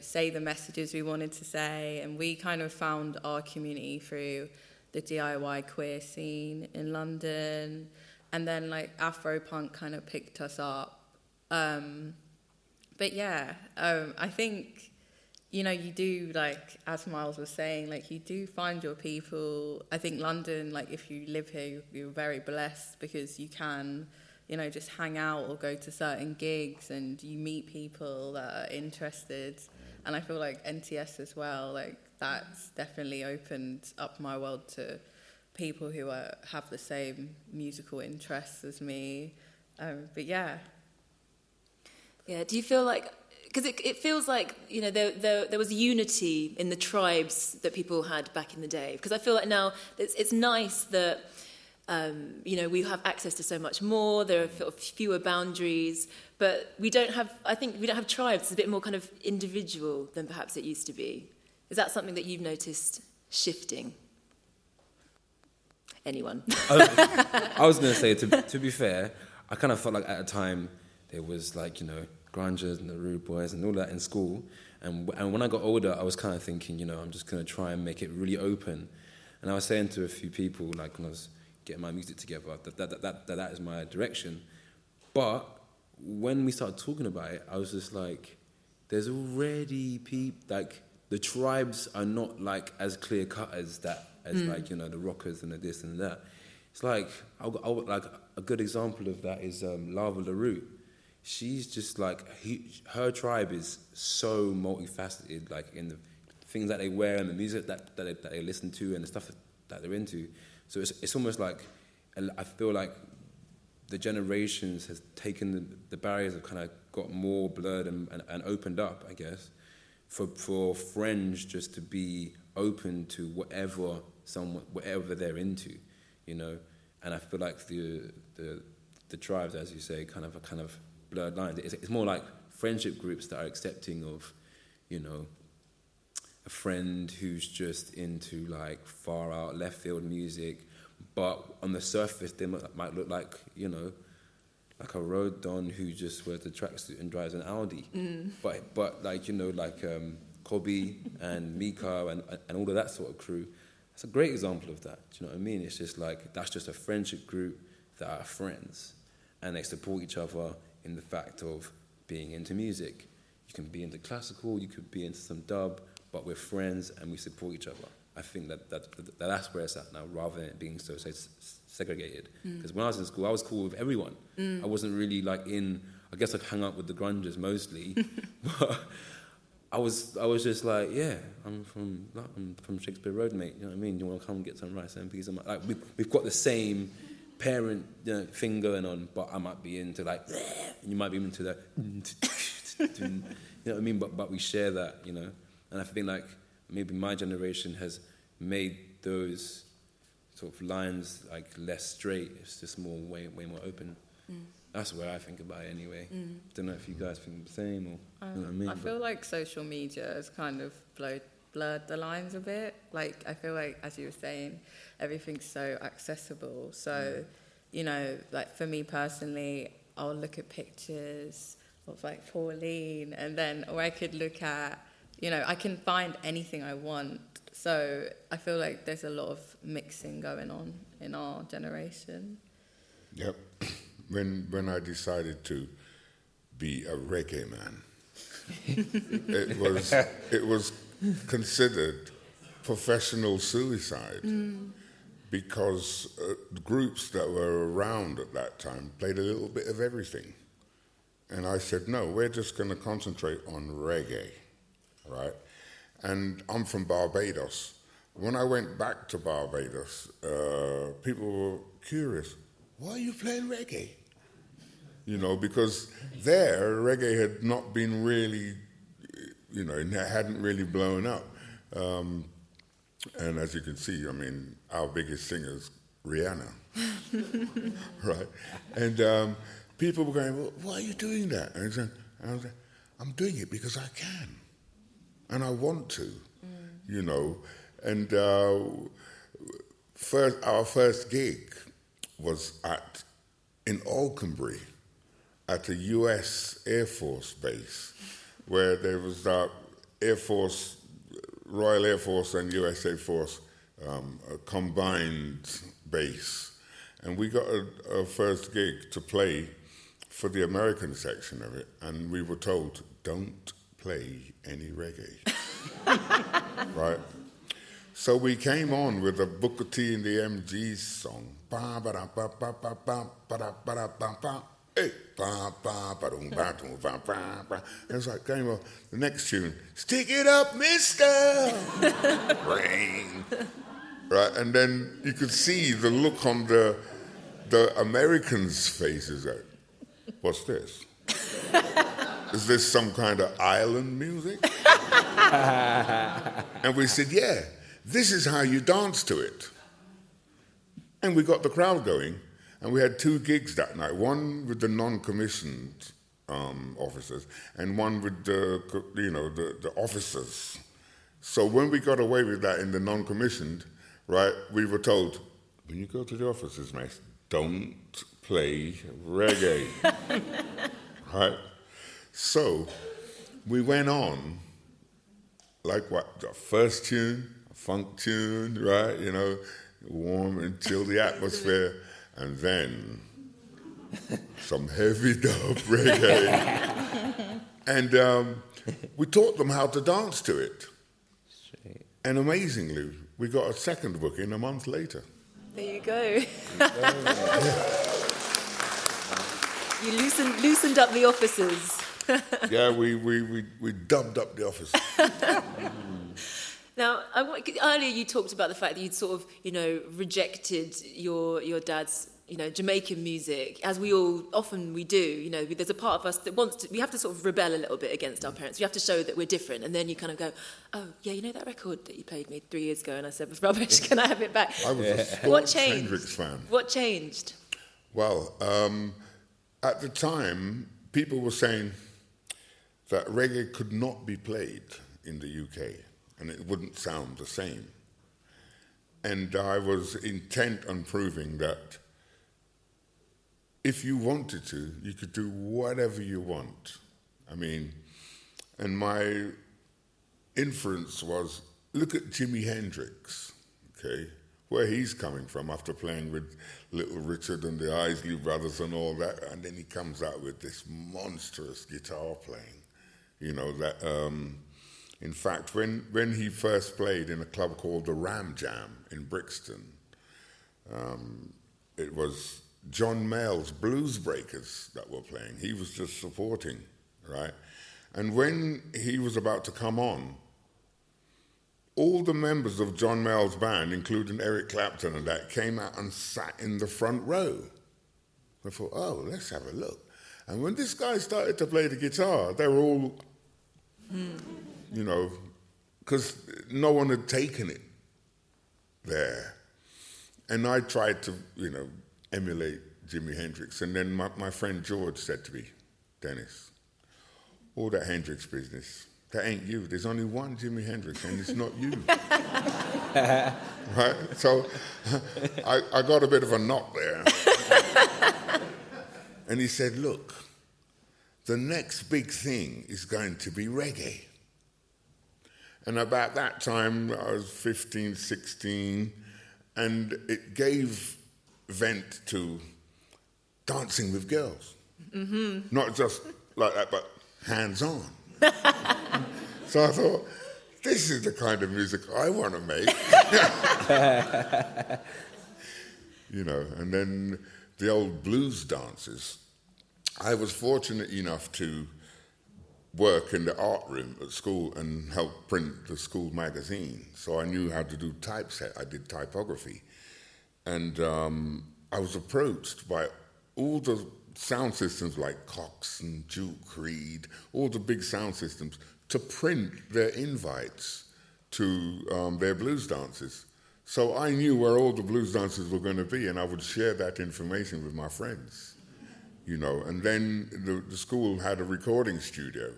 B: say the messages we wanted to say. And we kind of found our community through the DIY queer scene in London. And then like Afro-punk kind of picked us up. But yeah, I think, you do, like, as Miles was saying, like, you do find your people. I think London, like, if you live here, you're very blessed because you can, just hang out or go to certain gigs and you meet people that are interested. And I feel like NTS as well, like, that's definitely opened up my world to people who have the same musical interests as me. But yeah.
A: Yeah, do you feel like, because it feels like, there was unity in the tribes that people had back in the day. Because I feel like now it's nice that, we have access to so much more, there are fewer boundaries, but we don't have tribes. It's a bit more kind of individual than perhaps it used to be. Is that something that you've noticed shifting? Anyone?
F: I was going to say, to be fair, I kind of felt like at a time there was like, grungers and the rude boys and all that in school. And when I got older, I was kind of thinking, I'm just going to try and make it really open. And I was saying to a few people, like when I was getting my music together, that is my direction. But when we started talking about it, I was just like, there's already people, like the tribes are not like as clear cut as like, the rockers and the this and that. It's like, like a good example of that is Lava LaRue. She's just like, her tribe is so multifaceted, like in the things that they wear and the music that they listen to and the stuff that they're into. So it's almost like, I feel like the generations has taken the barriers have kind of got more blurred and opened up, I guess, for friends just to be open to whatever they're into, And I feel like the tribes, as you say, kind of blurred lines. It's more like friendship groups that are accepting of, you know, a friend who's just into like far out left field music, but on the surface they might look like, you know, like a road don who just wears a tracksuit and drives an Audi. But like, you know, like Kobe and Mika and all of that sort of crew. It's a great example of that. Do you know what I mean? It's just like, that's just a friendship group that are friends, and they support each other in the fact of being into music. You can be into classical, you could be into some dub, but we're friends and we support each other. I think that's where it's at now, rather than it being so segregated. Because when I was in school, I was cool with everyone. I wasn't really like I guess I hung out with the grungers mostly, but I was just like, yeah, I'm from Shakespeare Road, mate. You know what I mean? You want to come get some rice and peas? Like we've got the same parent, you know, thing going on, but I might be into like, and you might be into the, you know what I mean? But we share that, you know. And I think like maybe my generation has made those sort of lines like less straight. It's just way more open. That's where I think about it anyway. Don't know if you guys think the same or you know what I mean.
B: I feel like social media has kind of blurred the lines a bit. Like I feel like, as you were saying, everything's so accessible. So, you know, like for me personally, I'll look at pictures of like Pauline, and then, or I could look at, you know, I can find anything I want. So I feel like there's a lot of mixing going on in our generation.
D: Yep. When I decided to be a reggae man, it was considered professional suicide because the groups that were around at that time played a little bit of everything. And I said, no, we're just going to concentrate on reggae, right? And I'm from Barbados. When I went back to Barbados, people were curious, why are you playing reggae? You know, because there, reggae had not been really, you know, it hadn't really blown up. And as you can see, I mean, our biggest singer's Rihanna, right? And people were going, well, why are you doing that? And I was like, I'm doing it because I can, and I want to, you know. And our first gig was in Alconbury, at a U.S. Air Force base, where there was Royal Air Force and U.S. Air Force a combined base. And we got a first gig to play for the American section of it, and we were told, don't play any reggae. Right? So we came on with a Booker T and the MGs song. Hey, it's like came on the next tune. Stick it up, mister. Rain. Right, and then you could see the look on the Americans' faces. Like, what's this? Is this some kind of island music? And we said, yeah, this is how you dance to it. And we got the crowd going. And we had 2 gigs that night, one with the non-commissioned officers and one with the officers. So when we got away with that in the non-commissioned, right, we were told, when you go to the officers' mess, don't play reggae. Right? So we went on, like what, the first tune, a funk tune, right, you know, warm and chill the atmosphere. And then some heavy dub reggae. And we taught them how to dance to it. Straight. And amazingly, we got a second booking a month later.
A: There you go. You loosened up the officers.
D: Yeah, we dubbed up the officers.
A: Now, earlier you talked about the fact that you'd sort of, you know, rejected your dad's, Jamaican music, as we all often we do, there's a part of us that wants to, we have to sort of rebel a little bit against our parents. We have to show that we're different, and then you kind of go, oh, yeah, that record that you played me 3 years ago and I said was rubbish, can I have it back?
D: I was a staunch Hendrix fan.
A: What changed?
D: Well, at the time, people were saying that reggae could not be played in the UK, and it wouldn't sound the same. And I was intent on proving that if you wanted to, you could do whatever you want. And my inference was, look at Jimi Hendrix, okay, where he's coming from after playing with Little Richard and the Isley Brothers and all that, and then he comes out with this monstrous guitar playing, in fact, when he first played in a club called the Ram Jam in Brixton, it was John Mayall's Blues Breakers that were playing. He was just supporting, right? And when he was about to come on, all the members of John Mayall's band, including Eric Clapton and that, came out and sat in the front row. I thought, oh, let's have a look. And when this guy started to play the guitar, they were all... because no one had taken it there. And I tried to, emulate Jimi Hendrix. And then my friend George said to me, Dennis, all that Hendrix business, that ain't you. There's only one Jimi Hendrix, and it's not you. Right? So I got a bit of a knock there. And he said, look, the next big thing is going to be reggae. And about that time, I was 15, 16, and it gave vent to dancing with girls. Mm-hmm. Not just like that, but hands-on. So I thought, this is the kind of music I want to make. And then the old blues dances. I was fortunate enough to work in the art room at school and help print the school magazine. So I knew how to do typeset. I did typography. And I was approached by all the sound systems like Cox and Duke Reed, all the big sound systems, to print their invites to their blues dances. So I knew where all the blues dances were going to be, and I would share that information with my friends. And then the school had a recording studio,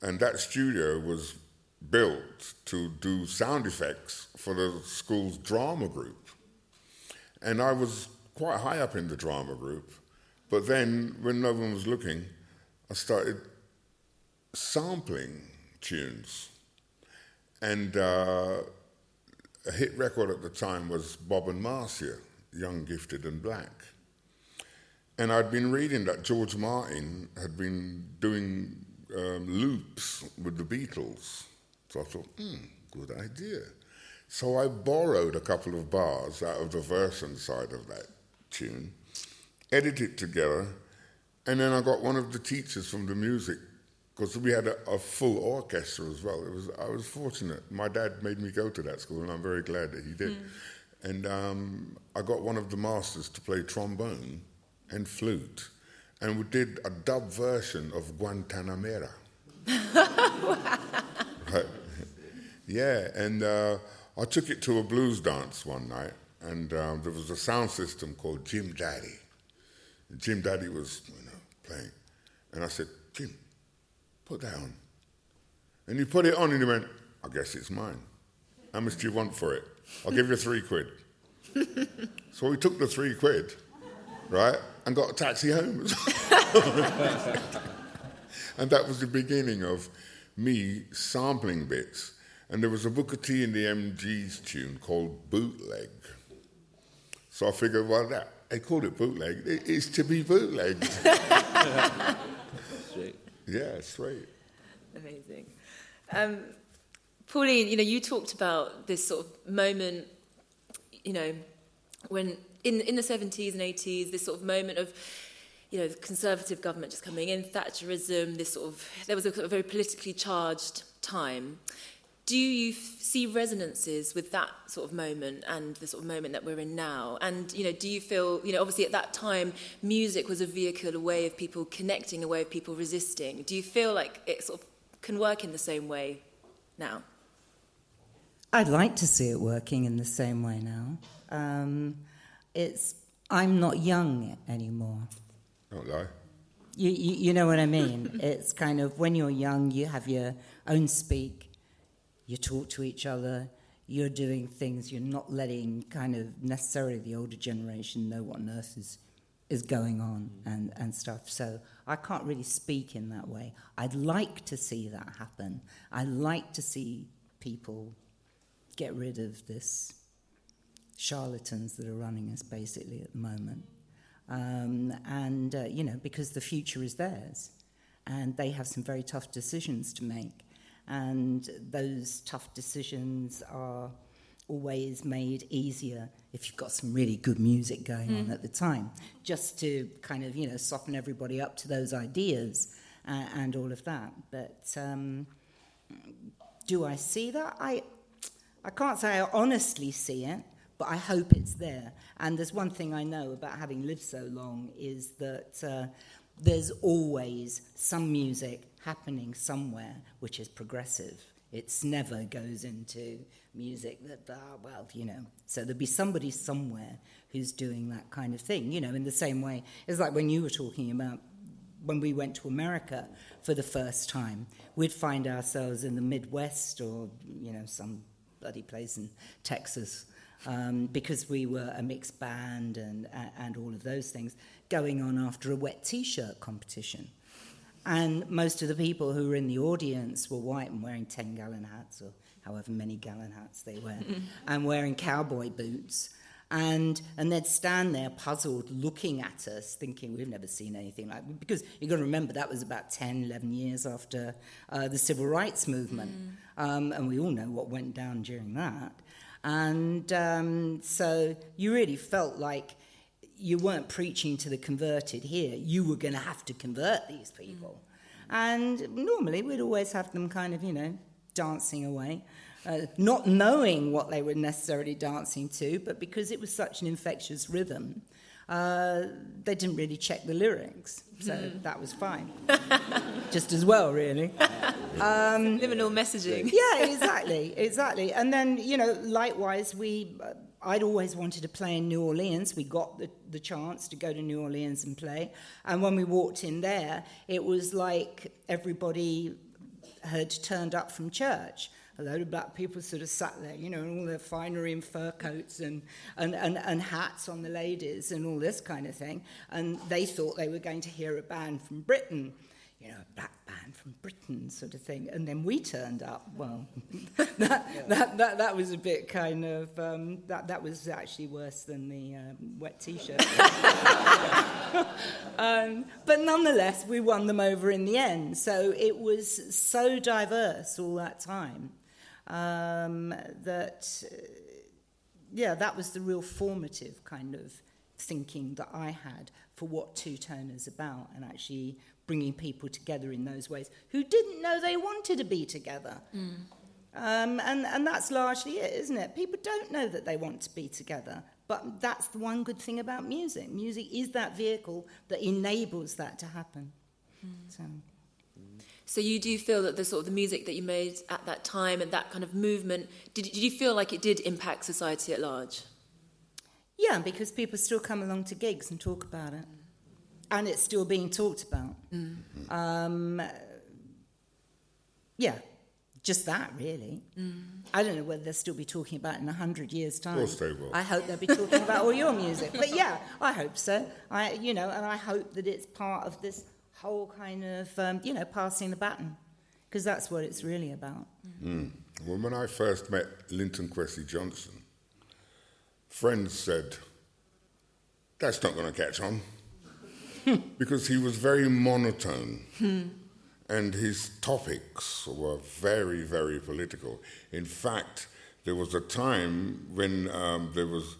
D: and that studio was built to do sound effects for the school's drama group. And I was quite high up in the drama group, but then when no one was looking, I started sampling tunes. And a hit record at the time was Bob and Marcia, Young, Gifted and Black. And I'd been reading that George Martin had been doing loops with the Beatles. So I thought, good idea. So I borrowed a couple of bars out of the version side of that tune, edited it together, and then I got one of the teachers from the music, because we had a full orchestra as well. I was fortunate. My dad made me go to that school, and I'm very glad that he did. And I got one of the masters to play trombone and flute, and we did a dub version of Guantanamera. Right. Yeah, and I took it to a blues dance one night, and there was a sound system called Jim Daddy. And Jim Daddy was, playing, and I said, Jim, put that on. And he put it on, and he went, I guess it's mine. How much do you want for it? I'll give you £3. So we took the £3, right, and got a taxi home. And that was the beginning of me sampling bits. And there was a Booker T in the MG's tune called Bootleg. So I figured, well, they called it bootleg. It's to be bootlegged.
F: Straight.
D: Yeah, straight.
A: Amazing. Pauline, you talked about this sort of moment, when in the 70s and 80s, this sort of moment of, the Conservative government just coming in, Thatcherism, there was a very politically charged time. do you see resonances with that sort of moment and the sort of moment that we're in now? And, you know, do you feel, you know, obviously at that time, music was a vehicle, a way of people connecting, a way of people resisting. Do you feel like it sort of can work in the same way now?
C: I'd like to see it working in the same way now. I'm not young anymore.
D: Don't lie.
C: You know what I mean? It's kind of, when you're young, you have your own speak, you talk to each other, you're doing things, you're not letting kind of necessarily the older generation know what on earth is going on and stuff. So I can't really speak in that way. I'd like to see that happen. I'd like to see people get rid of this charlatans that are running us basically at the moment. You know, because the future is theirs, and they have some very tough decisions to make, and those tough decisions are always made easier if you've got some really good music going on at the time, just to kind of, you know, soften everybody up to those ideas and all of that. But do I see that? I can't say I honestly see it, but I hope it's there. And there's one thing I know about having lived so long is that there's always some music happening somewhere which is progressive. It's never goes into music that, well, you know. So there'll be somebody somewhere who's doing that kind of thing, you know, in the same way. It's like when you were talking about when we went to America for the first time, we'd find ourselves in the Midwest or, you know, some bloody place in Texas, because we were a mixed band and all of those things, going on after a wet T-shirt competition. And most of the people who were in the audience were white and wearing 10-gallon hats, or however many gallon hats they wear, and wearing cowboy boots. And they'd stand there puzzled, looking at us, thinking we've never seen anything like that. Because you've got to remember, that was about 10, 11 years after the Civil Rights Movement. And we all know what went down during that. And so you really felt like you weren't preaching to the converted here. You were going to have to convert these people. And normally we'd always have them kind of, you know, dancing away, not knowing what they were necessarily dancing to, but because it was such an infectious rhythm, they didn't really check the lyrics. So that was fine. Just as well, really.
A: Subliminal messaging.
C: Yeah, exactly. And then, you know, likewise, I'd always wanted to play in New Orleans. We got the chance to go to New Orleans and play. And when we walked in there, it was like everybody had turned up from church. A load of black people sort of sat there, you know, in all their finery and fur coats and hats on the ladies and all this kind of thing. And they thought they were going to hear a band from Britain, you know, a black band from Britain sort of thing. And then we turned up. Well, that was a bit kind of, that was actually worse than the wet T-shirt. But nonetheless, we won them over in the end. So it was so diverse all that time. That was the real formative kind of thinking that I had for what two-tone is about, and actually bringing people together in those ways who didn't know they wanted to be together. And that's largely it, isn't it? People don't know that they want to be together, but that's the one good thing about music. Music is that vehicle that enables that to happen.
A: So you do feel that the sort of the music that you made at that time and that kind of movement, did you feel like it did impact society at large?
C: Yeah, because people still come along to gigs and talk about it. And it's still being talked about. Yeah, just that, really. I don't know whether they'll still be talking about it in 100 years' time.
D: Of course they will.
C: I hope they'll be talking about all your music. But yeah, I hope so. And I hope that it's part of this whole kind of, passing the baton, because that's what it's really about.
D: Well, when I first met Linton Kwesi Johnson, friends said, that's not going to catch on, because he was very monotone, and his topics were very, very political. In fact, there was a time when there was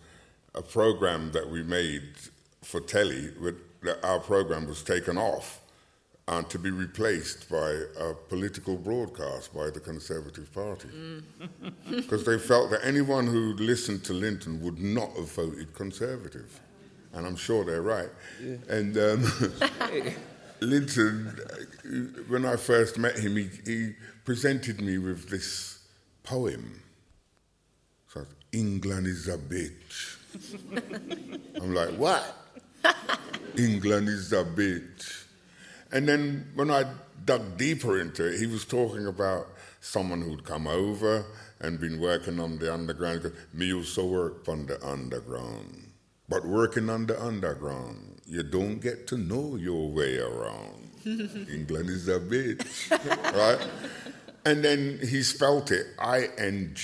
D: a program that we made for telly, our program was taken off to be replaced by a political broadcast by the Conservative Party. Because they felt that anyone who listened to Linton would not have voted Conservative. And I'm sure they're right. Yeah. And Linton, when I first met him, he presented me with this poem. So, England is a bitch. I'm like, what? England is a bitch. And then when I dug deeper into it, he was talking about someone who'd come over and been working on the underground. He goes, me also work on the underground. But working on the underground, you don't get to know your way around. England is a bitch, right? And then he spelt it Inglan.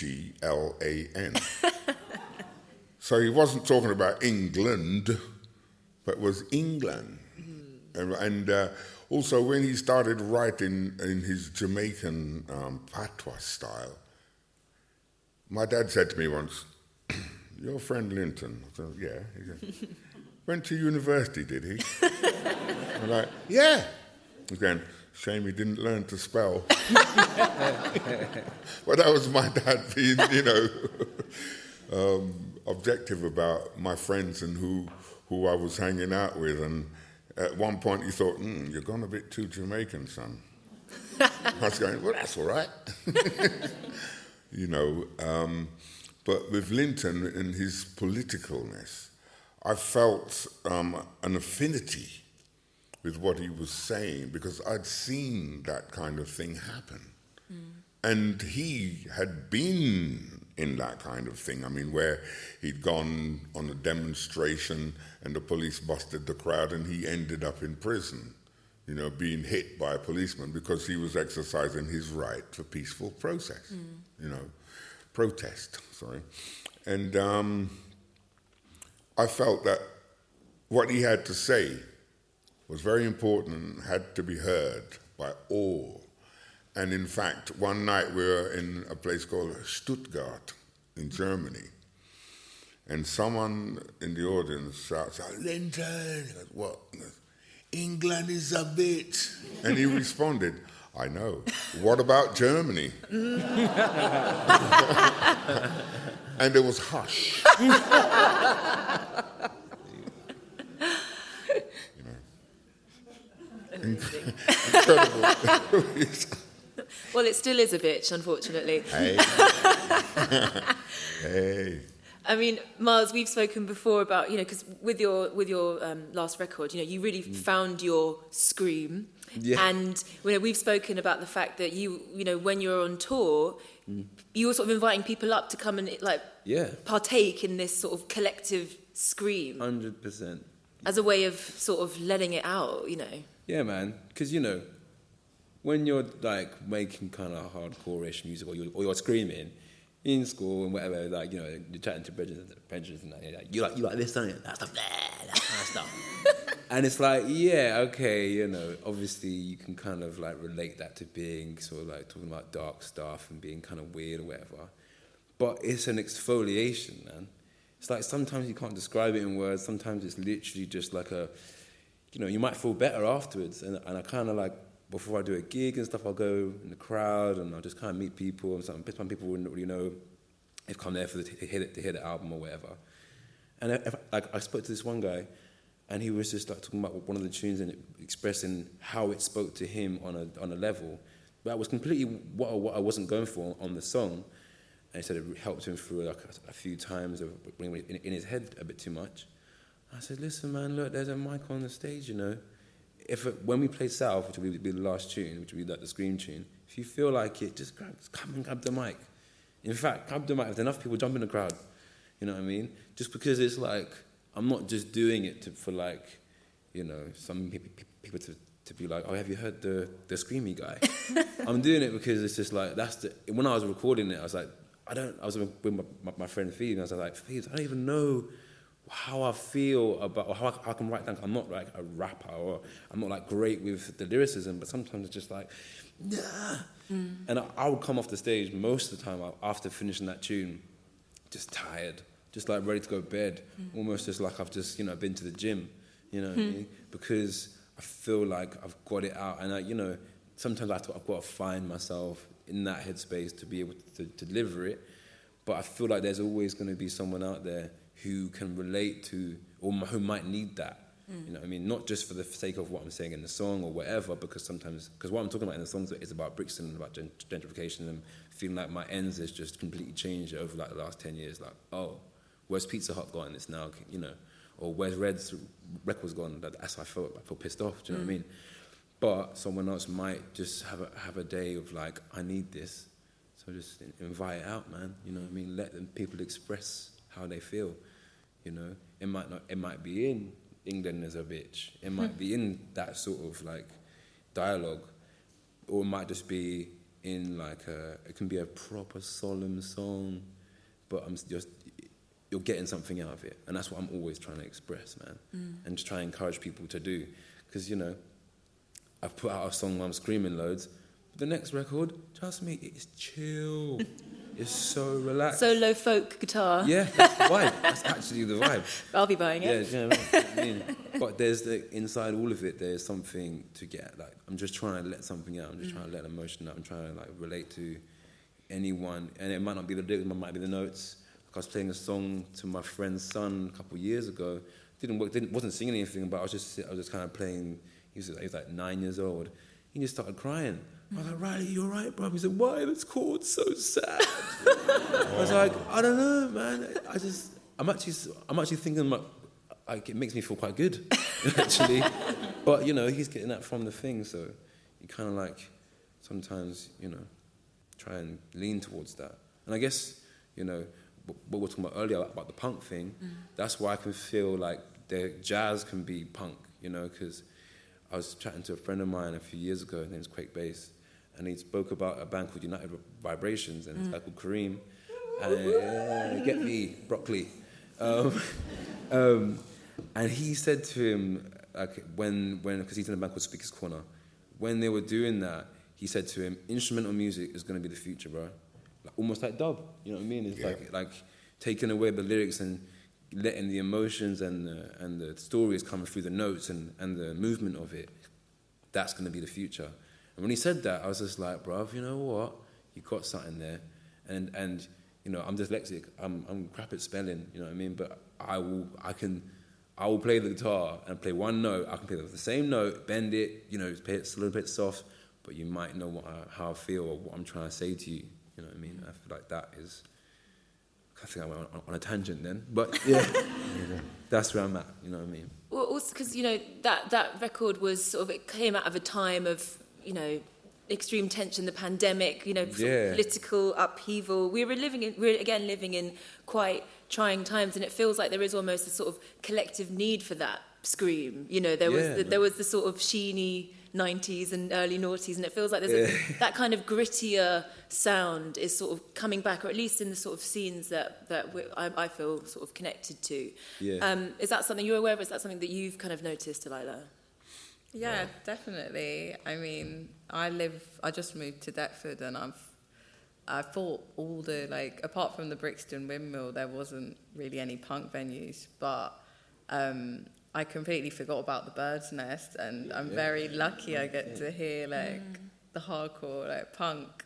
D: So he wasn't talking about England, but was England. And also when he started writing in his Jamaican patois style, my dad said to me once, your friend Linton? I said, yeah. He said, went to university, did he? I'm like, yeah. Again, shame he didn't learn to spell. But that was my dad being, objective about my friends and who I was hanging out with. And at one point he thought, you're gone a bit too Jamaican, son. I was going, well, that's all right. But with Linton and his politicalness, I felt an affinity with what he was saying because I'd seen that kind of thing happen. And he had been in that kind of thing. I mean, where he'd gone on a demonstration and the police busted the crowd and he ended up in prison, being hit by a policeman because he was exercising his right for peaceful protest. And I felt that what he had to say was very important and had to be heard by all. And in fact, one night we were in a place called Stuttgart in Germany, and someone in the audience shouts out, Linton! He goes, what? He goes, England is a bitch. And he responded, I know. What about Germany? And there was hush. Incredible.
A: Well, it still is a bitch, unfortunately.
D: Hey. Hey.
A: I mean, Miles, we've spoken before about, because with your last record, you really found your scream. Yeah. And we've spoken about the fact that you when you're on tour, you were sort of inviting people up to come and partake in this sort of collective scream.
F: 100%.
A: As a way of sort of letting it out,
F: Yeah, man. Because when you're like making kind of hardcore-ish music, or you're screaming in school and whatever, like you're chatting to bridges and that, you like this, don't you? That stuff, that kind of stuff. And it's like, yeah, okay, obviously you can kind of like relate that to being sort of like talking about dark stuff and being kind of weird or whatever. But it's an exfoliation, man. It's like sometimes you can't describe it in words. Sometimes it's literally just like you might feel better afterwards. And I kind of like, before I do a gig and stuff, I'll go in the crowd and I'll just kind of meet people and some people wouldn't really know if come there to hear the album or whatever. And I spoke to this one guy, and he was just like talking about one of the tunes and expressing how it spoke to him on a level that was completely what I wasn't going for on the song. And he said it helped him through like a few times of in his head a bit too much. I said, listen, man, look, there's a mic on the stage, when we play South, which will be the last tune, which will be like the scream tune, if you feel like it, just come and grab the mic. In fact, grab the mic. If enough people jump in the crowd, you know what I mean? Just because it's like, I'm not just doing it for like, some people to be like, oh, have you heard the screamy guy? I'm doing it because it's just like, when I was recording it, I was like, I was with my friend Phoebe, and I was like, Phoebe, I don't even know how I feel about, or how I can write down. I'm not like a rapper, or I'm not like great with the lyricism, but sometimes it's just like, nah. And I would come off the stage most of the time after finishing that tune, just tired, just like ready to go to bed, almost just like I've just, been to the gym, what I mean? Because I feel like I've got it out, and sometimes I've got to find myself in that headspace to be able to deliver it. But I feel like there's always going to be someone out there who can relate to, or who might need that. You know what I mean? Not just for the sake of what I'm saying in the song or whatever, because what I'm talking about in the songs is about Brixton, about gentrification, and feeling like my ends has just completely changed over like the last 10 years. Like, oh, where's Pizza Hut gone? It's now, or where's Red's records gone? That's how I feel pissed off. Do you know what I mean? But someone else might just have a day of like, I need this, so just invite it out, man. You know what I mean? Let them people express how they feel. It might be in England is a bitch. It might be in that sort of like dialogue, or it might just be in like it can be a proper solemn song, but you're getting something out of it, and that's what I'm always trying to express, man, and just try and encourage people to do, because I've put out a song where I'm screaming loads. The next record, trust me, it's chill. It's so relaxed.
A: Solo folk guitar.
F: Yeah, that's the vibe. That's actually the vibe.
A: I'll be buying it.
F: Yeah, you know what I mean? But there's inside all of it, there's something to get. Like, I'm just trying to let something out. I'm just trying to let emotion out. I'm trying to like relate to anyone. And it might not be the lyrics, it might be the notes. Like I was playing a song to my friend's son a couple of years ago. Wasn't singing anything, but I was just kind of playing. He was like 9 years old. He just started crying. I was like, Riley, you all right, bro? He said, why? This chord's so sad. I was like, I don't know, man. I'm actually thinking like it makes me feel quite good, actually. But he's getting that from the thing, so you kind of like sometimes try and lean towards that. And I guess what we were talking about earlier about the punk thing. That's why I can feel like the jazz can be punk, because I was chatting to a friend of mine a few years ago. His name's Quake Bass. And he spoke about a band called United Vibrations, and it's a guy called Kareem. And get me, broccoli. And he said to him, like, because he's in a band called Speaker's Corner, when they were doing that, he said to him, instrumental music is going to be the future, bro. Like, almost like dub, you know what I mean? It's like taking away the lyrics and letting the emotions and the stories come through the notes and the movement of it. That's going to be the future. And when he said that, I was just like, bruv, you know what? You got something there. And I'm dyslexic. I'm crap at spelling, you know what I mean? But I will play the guitar and play one note. I can play the same note, bend it, play it a little bit soft, but you might know how I feel or what I'm trying to say to you. You know what I mean? I feel like that is... I think I went on a tangent then, but yeah, that's where I'm at. You know what I mean?
A: Well, also because that record was sort of, it came out of a time of extreme tension, the pandemic, sort of political upheaval. We're living in quite trying times, and it feels like there is almost a sort of collective need for that scream. There was the sort of sheeny 90s and early noughties, and it feels like there's that kind of grittier sound is sort of coming back, or at least in the sort of scenes that I feel sort of connected to. Is that something you're aware of? Is that something that you've kind of noticed, Delilah?
B: Yeah, definitely. I mean, I just moved to Deptford, and I thought all the, apart from the Brixton Windmill, there wasn't really any punk venues, but I completely forgot about the Bird's Nest, and I'm very lucky I get to hear the hardcore punk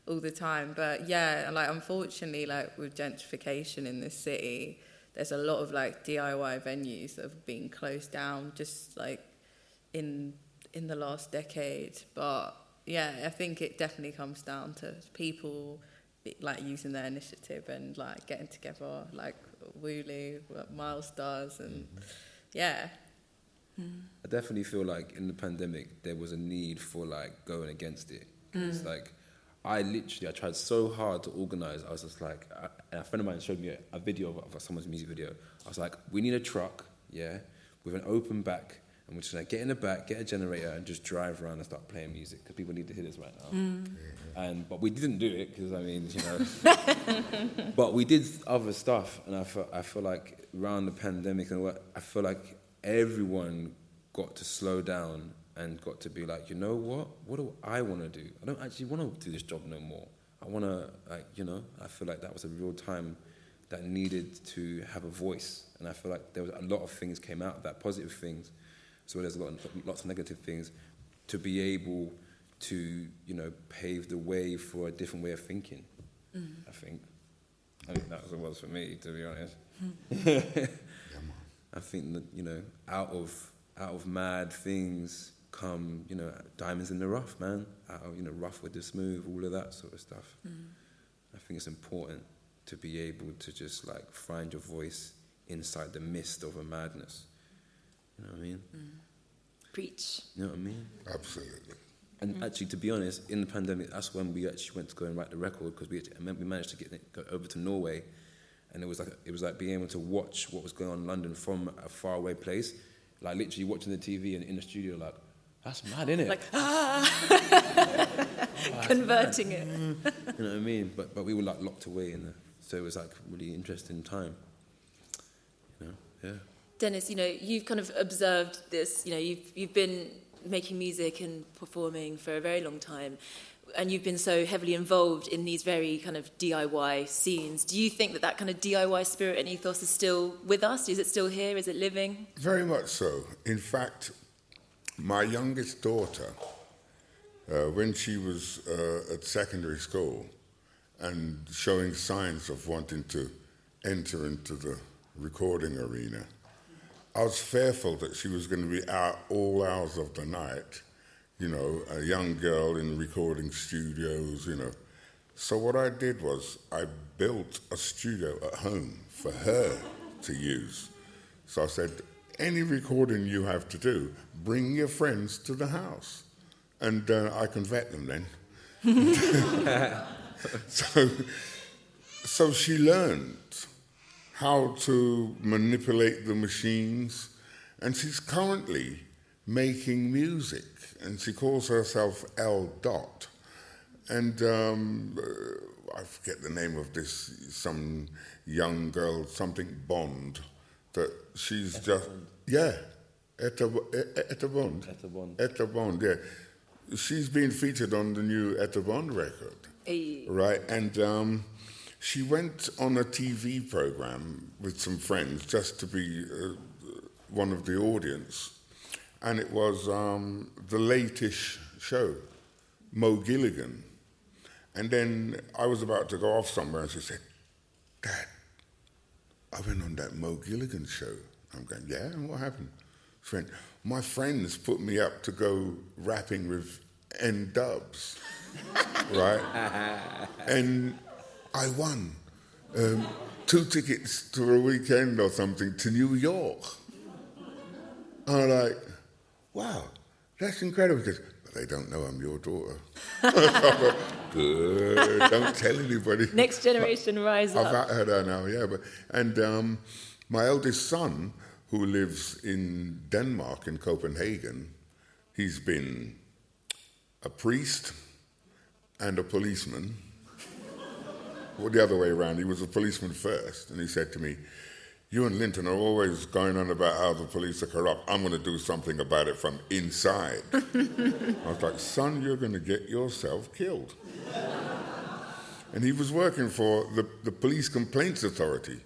B: all the time. But unfortunately, with gentrification in this city, there's a lot of DIY venues that have been closed down just in the last decade. But I think it definitely comes down to people using their initiative and getting together, Wooloo, Miles does, and
F: I definitely feel like in the pandemic there was a need for going against it. It's I tried so hard to organise. I was just and a friend of mine showed me a video of someone's music video. I was like, we need a truck, with an open back, and we're just get in the back, get a generator, and just drive around and start playing music, because people need to hear this right now. But we didn't do it, because but we did other stuff, and I feel like around the pandemic and I feel like everyone got to slow down and got to be like, you know what do I want to do? I don't actually want to do this job no more. I want to, I feel like that was a real time that needed to have a voice. And I feel like there was a lot of things came out of that, positive things. as well as lots of negative things, to be able to, pave the way for a different way of thinking, I think. I think that's what it was for me, to be honest. I think that, out of mad things come, diamonds in the rough, man. Out of, rough with the smooth, all of that sort of stuff. I think it's important to be able to just, find your voice inside the mist of a madness. You know what I mean?
A: Preach.
F: You know what I mean?
D: Absolutely.
F: And actually, to be honest, in the pandemic, that's when we actually went to go and write the record, because we managed to go over to Norway, and it was like being able to watch what was going on in London from a faraway place, like literally watching the TV and in the studio, like, that's mad, innit?
A: Like, converting it.
F: You know what I mean? But we were locked away so it was a really interesting time. Yeah.
A: Dennis, you've kind of observed this. You've been making music and performing for a very long time, and you've been so heavily involved in these very kind of DIY scenes. Do you think that kind of DIY spirit and ethos is still with us? Is it still here? Is it living?
D: Very much so. In fact, my youngest daughter, when she was at secondary school and showing signs of wanting to enter into the recording arena, I was fearful that she was going to be out all hours of the night, a young girl in recording studios, So what I did was I built a studio at home for her to use. So I said, any recording you have to do, bring your friends to the house, and I can vet them then. So she learned how to manipulate the machines, and she's currently making music, and she calls herself L. Dot. And I forget the name of this, some young girl, something Bond, that she's just... Yeah, Etta Bond. Etta Bond, yeah. She's been featured on the new Etta Bond record, right? And she went on a TV program with some friends just to be one of the audience, and it was the late-ish show, Mo Gilligan. And then I was about to go off somewhere, and she said, "Dad, I went on that Mo Gilligan show." I'm going, "Yeah, and what happened?" She went, "My friends put me up to go rapping with N-Dubs," right? And I won 2 tickets to a weekend or something to New York. And I'm like, wow, that's incredible. Because they don't know I'm your daughter. Good, don't tell anybody.
A: Next generation rise up.
D: I've heard her now, yeah. And my eldest son, who lives in Denmark, in Copenhagen, he's been a priest and a policeman. Well, the other way around, he was a policeman first, and he said to me, "You and Linton are always going on about how the police are corrupt. I'm going to do something about it from inside." I was like, "Son, you're going to get yourself killed." And he was working for the Police Complaints Authority.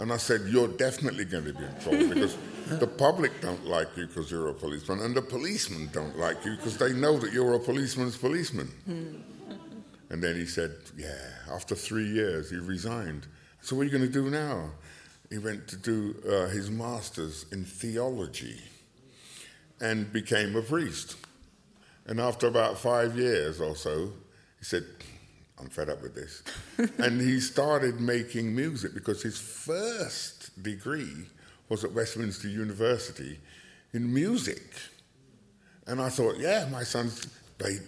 D: And I said, "You're definitely going to be in trouble because the public don't like you because you're a policeman, and the policemen don't like you because they know that you're a policeman's policeman." And then he said, yeah, after 3 years, he resigned. So what are you going to do now? He went to do his master's in theology and became a priest. And after about 5 years or so, he said, "I'm fed up with this." And he started making music because his first degree was at Westminster University in music. And I thought, yeah, my son's played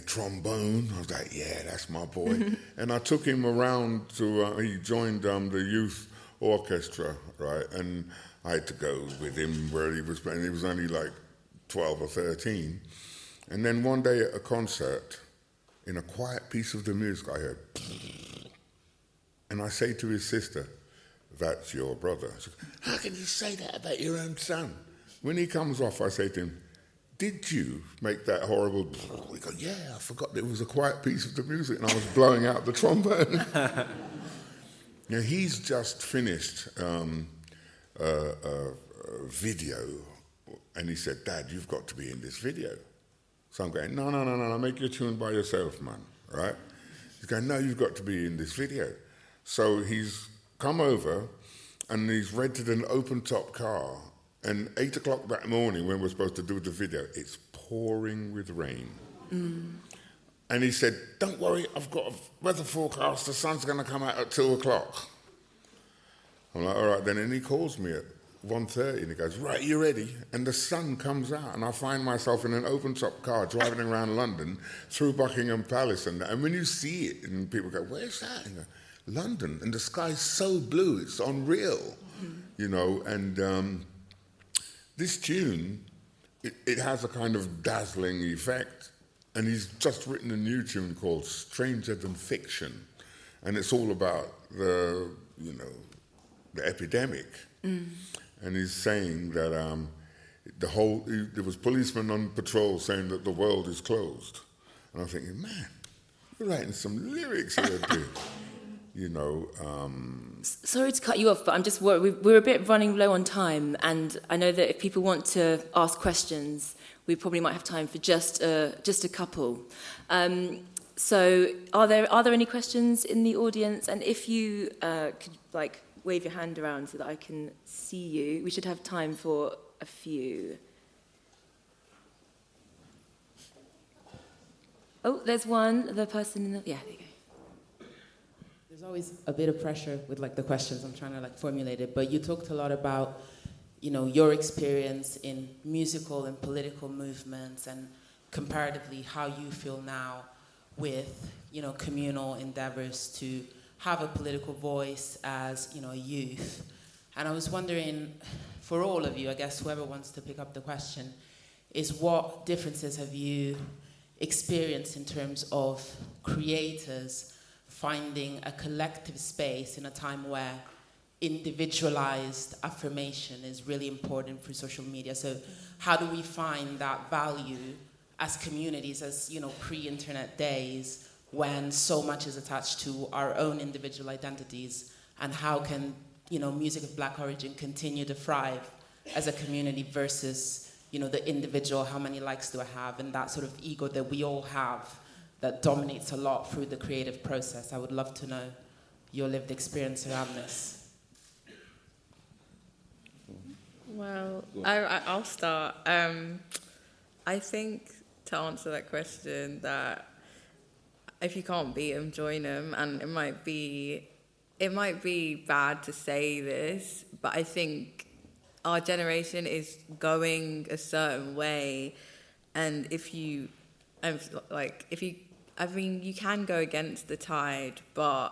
D: trombone. I was like, yeah, that's my boy. And I took him around to, he joined the youth orchestra, right? And I had to go with him where he was playing. He was only like 12 or 13. And then one day at a concert, in a quiet piece of the music, I heard, and I say to his sister, "That's your brother." She goes, "How can you say that about your own son?" When he comes off, I say to him, "Did you make that horrible..." He goes, "Yeah, I forgot there was a quiet piece of the music and I was blowing out the trombone." Now, he's just finished a video And he said, Dad, you've got to be in this video. So I'm going, no, make your tune by yourself, man, right? He's going, no, you've got to be in this video. So he's come over and he's rented an open-top car. And 8 o'clock that morning, when we're supposed to do the video, it's pouring with rain. And he said, don't worry, I've got a weather forecast, the sun's going to come out at 2 o'clock. I'm like, all right then. And he calls me at 1:30 and he goes, right, you ready? And the sun comes out and I find myself in an open-top car driving around London through Buckingham Palace. And when you see it, and people go, where's that? And you go, London. And the sky's so blue, it's unreal, you know. And this tune, it has a kind of dazzling effect. And he's just written a new tune called Stranger Than Fiction. And it's all about the epidemic. And he's saying that there was policemen on patrol saying that the world is closed. And I'm thinking, man, you're writing some lyrics here, dude. You know.
A: Sorry to cut you off, but I'm just worried. We're a bit running low on time, and I know that if people want to ask questions, we probably might have time for just a couple. So, are there any questions in the audience? And if you could wave your hand around so that I can see you, we should have time for a few. Oh, there's one. The person in the there you go.
G: There's always a bit of pressure with the questions. I'm trying to formulate it, but you talked a lot about, your experience in musical and political movements, and comparatively how you feel now with, communal endeavors to have a political voice as, a youth. And I was wondering, for all of you, I guess whoever wants to pick up the question, is what differences have you experienced in terms of creators finding a collective space in a time where individualized affirmation is really important through social media? So how do we find that value as communities, as pre-internet days, when so much is attached to our own individual identities? And how can music of Black origin continue to thrive as a community versus the individual, how many likes do I have, and that sort of ego that we all have that dominates a lot through the creative process? I would love to know your lived experience around this.
B: Well, I'll start. I think to answer that question, that if you can't beat them, join them. And it might be bad to say this, but I think our generation is going a certain way, and you can go against the tide, but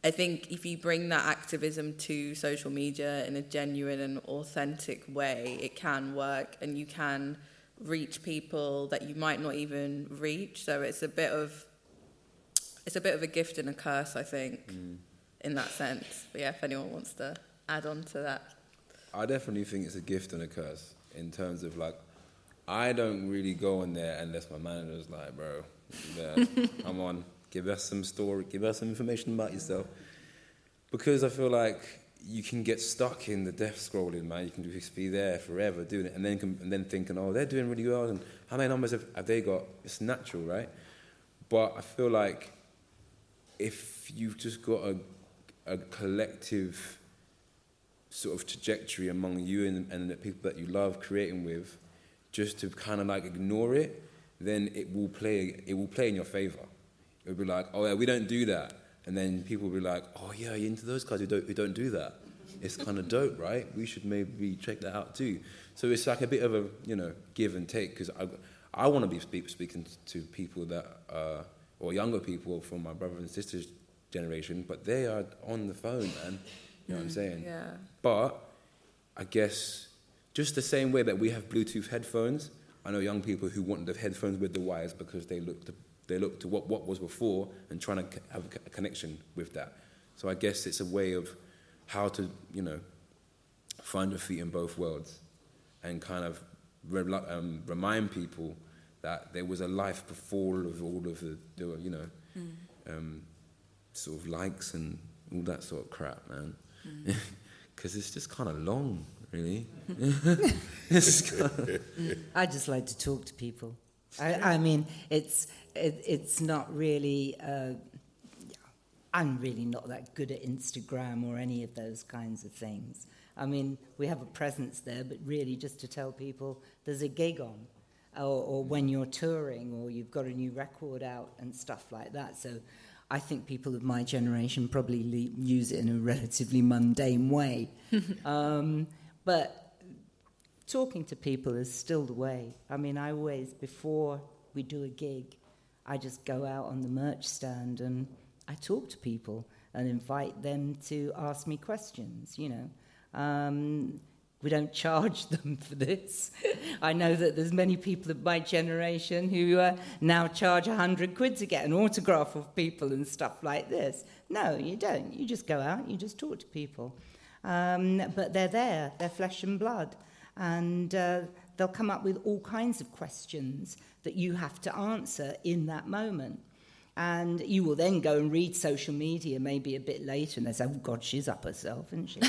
B: I think if you bring that activism to social media in a genuine and authentic way, it can work, and you can reach people that you might not even reach. So it's a bit of a gift and a curse, I think, in that sense. But yeah, if anyone wants to add on to that.
F: I definitely think it's a gift and a curse in terms of I don't really go in there unless my manager's like, bro, come on, give us some story, give us some information about yourself. Because I feel like you can get stuck in the death scrolling, man. You can just be there forever doing it, and then thinking, oh, they're doing really well, and how many numbers have they got? It's natural, right? But I feel like if you've just got a collective sort of trajectory among you and the people that you love creating with, just to kind of ignore it, then it will play in your favor. It'll be like, oh yeah, we don't do that. And then people will be like, oh yeah, you're into those guys who don't do that. It's kind of dope, right? We should maybe check that out too. So it's a bit of a, give and take, because I want to be speaking to people that or younger people from my brothers and sisters' generation, but they are on the phone, man. You know what I'm saying?
B: Yeah.
F: But I guess just the same way that we have Bluetooth headphones, I know young people who want the headphones with the wires because they look to what was before and trying to have a connection with that. So I guess it's a way of how to, find your feet in both worlds and kind of remind people that there was a life before all of the sort of likes and all that sort of crap, man. Because it's just kind of long. really.
C: I just like to talk to people. I mean, it's not really. I'm really not that good at Instagram or any of those kinds of things. I mean, we have a presence there, but really just to tell people there's a gig on, or when you're touring, or you've got a new record out and stuff like that. So I think people of my generation probably use it in a relatively mundane way. But talking to people is still the way. I mean, I always, before we do a gig, I just go out on the merch stand and I talk to people and invite them to ask me questions, you know. We don't charge them for this. I know that there's many people of my generation who now charge 100 quid to get an autograph of people and stuff like this. No, you don't. You just go out, you just talk to people. But they're there, they're flesh and blood. And they'll come up with all kinds of questions that you have to answer in that moment. And you will then go and read social media maybe a bit later, and they say, oh, God, she's up herself, isn't she?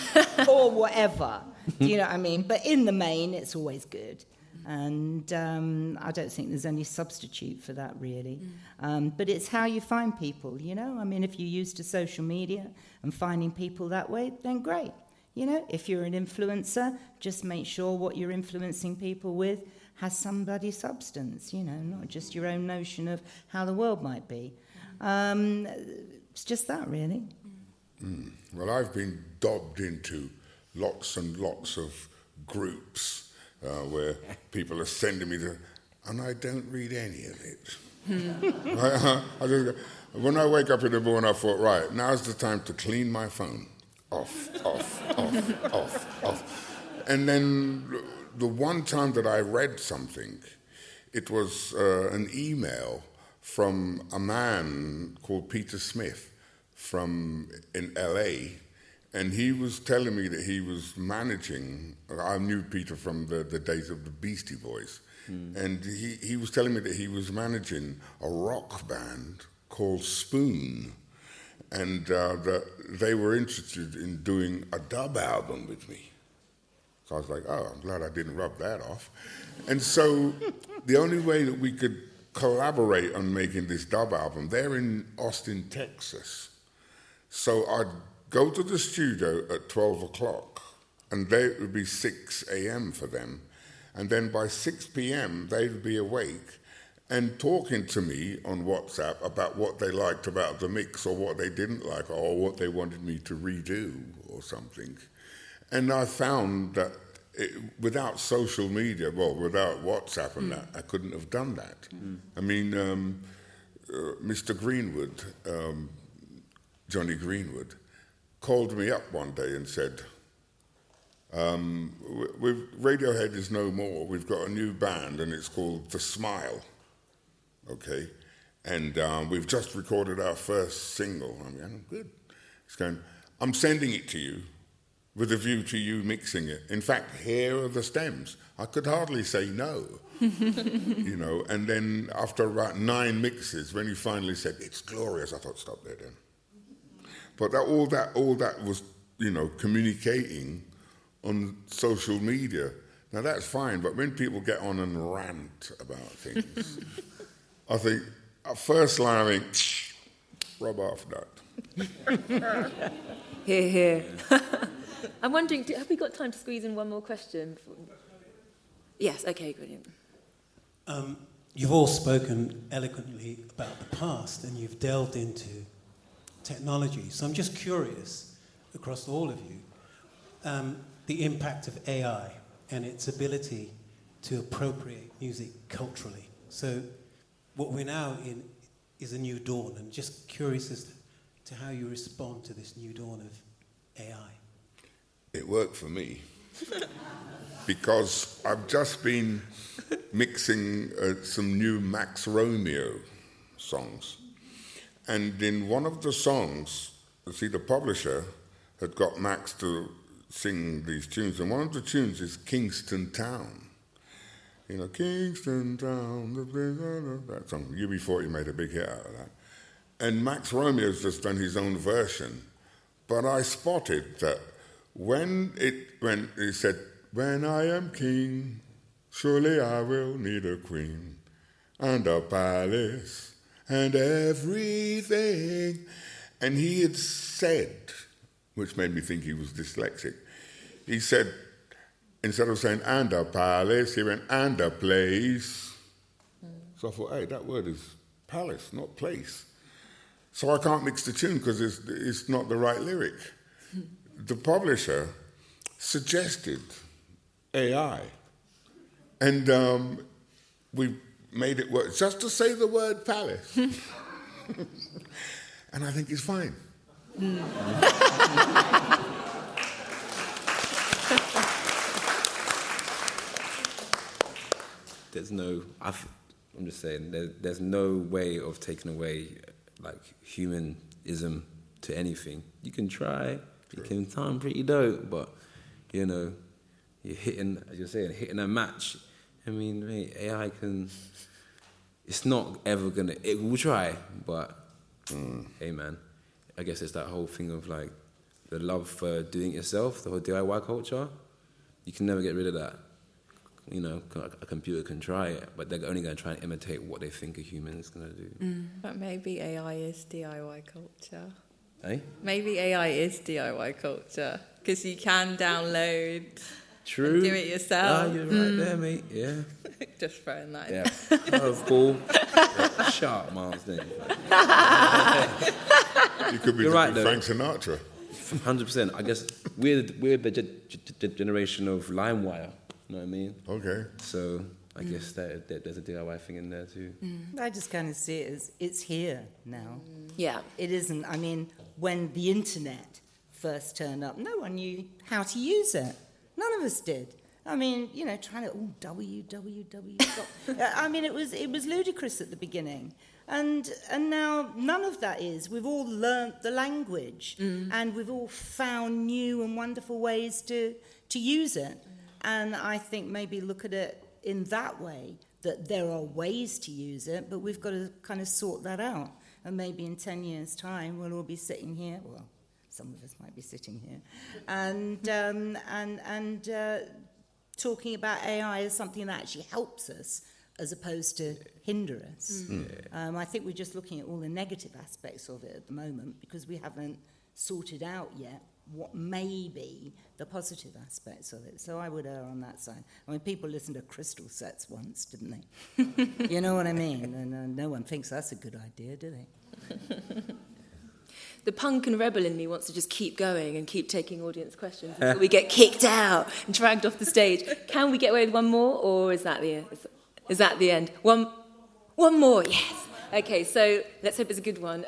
C: Or whatever. Do you know what I mean? But in the main, it's always good. And I don't think there's any substitute for that, really. But it's how you find people, you know? I mean, if you're used to social media and finding people that way, then great. You know, if you're an influencer, just make sure what you're influencing people with has somebody's substance, you know, not just your own notion of how the world might be. It's just that, really.
D: Well, I've been dobbed into lots and lots of groups where people are sending me and I don't read any of it. When I wake up in the morning, I thought, right, now's the time to clean my phone. Off. And then the one time that I read something, it was an email from a man called Peter Smith in LA, and he was telling me that he was managing. I knew Peter from the days of the Beastie Boys, and he was telling me that he was managing a rock band called Spoon, and that they were interested in doing a dub album with me. So I was like, oh, I'm glad I didn't rub that off. And so the only way that we could collaborate on making this dub album, they're in Austin, Texas. So I'd go to the studio at 12 o'clock, and it would be 6 a.m. for them. And then by 6 p.m., they'd be awake and talking to me on WhatsApp about what they liked about the mix or what they didn't like or what they wanted me to redo or something. And I found that without social media, without WhatsApp and that, I couldn't have done that. I mean, Mr. Greenwood, Johnny Greenwood, called me up one day and said, Radiohead is no more. We've got a new band and it's called The Smile, okay? And we've just recorded our first single. I mean, I'm good. He's going, I'm sending it to you with a view to you mixing it. In fact, here are the stems. I could hardly say no, you know. And then after about 9 mixes, when he finally said, it's glorious, I thought, stop there then. But all that was, you know, communicating on social media. Now that's fine, but when people get on and rant about things, I think, at first line, I think, rub off that.
A: Hear, hear. I'm wondering, have we got time to squeeze in one more question? Yes, okay, brilliant.
H: You've all spoken eloquently about the past and you've delved into technology. So I'm just curious, across all of you, the impact of AI and its ability to appropriate music culturally. So what we're now in is a new dawn, and just curious as to how you respond to this new dawn of AI.
D: It worked for me because I've just been mixing some new Max Romeo songs. And in one of the songs, the publisher had got Max to sing these tunes, and one of the tunes is Kingston Town. You know, Kingston Town, that song. UB40 made a big hit out of that. And Max Romeo's just done his own version. But I spotted that when he said, "When I am king, surely I will need a queen and a palace and everything." And he had said, which made me think he was dyslexic, he said, instead of saying "and a palace," he went "and a place." So I thought, hey, that word is palace, not place. So I can't mix the tune because it's not the right lyric. The publisher suggested AI, and we made it work just to say the word palace. And I think it's fine.
F: I'm just saying, there's no way of taking away like humanism to anything. You can try, you can sound pretty dope, but you know, you're hitting, as you're saying, hitting a match. I mean, mate, AI can, it's not ever gonna, it will try, but hey man, I guess it's that whole thing of like the love for doing it yourself, the whole DIY culture. You can never get rid of that. You know, a computer can try it, but they're only going to try and imitate what they think a human is going to do.
B: But maybe AI is DIY culture.
F: Eh?
B: Maybe AI is DIY culture because you can download
F: True.
B: and do it yourself.
F: Ah, you're right there, mate. Yeah.
B: Just throwing that in.
F: Yeah. Oh, cool. Sharp, Miles. Then.
D: You could be
F: You're right, though.
D: Frank Sinatra.
F: 100%. I guess we're the generation of LimeWire. You know what I mean?
D: Okay.
F: So I guess that there's a DIY thing in there too.
C: I just kind of see it as it's here now.
A: Yeah.
C: It isn't. I mean, when the internet first turned up, no one knew how to use it. None of us did. I mean, you know, trying to www. I mean, it was ludicrous at the beginning, and now none of that is. We've all learnt the language, and we've all found new and wonderful ways to use it. And I think maybe look at it in that way, that there are ways to use it, but we've got to kind of sort that out. And maybe in 10 years' time, we'll all be sitting here, well, some of us might be sitting here, and talking about AI as something that actually helps us as opposed to hinder us. I think we're just looking at all the negative aspects of it at the moment because we haven't sorted out yet what may be the positive aspects of it. So I would err on that side. I mean, people listened to Crystal Sets once, didn't they? You know what I mean? And no one thinks that's a good idea, do they?
A: The punk and rebel in me wants to just keep going and keep taking audience questions until we get kicked out and dragged off the stage. Can we get away with one more, or is that the end? Is that the end? One more, yes. Okay, so let's hope it's a good one.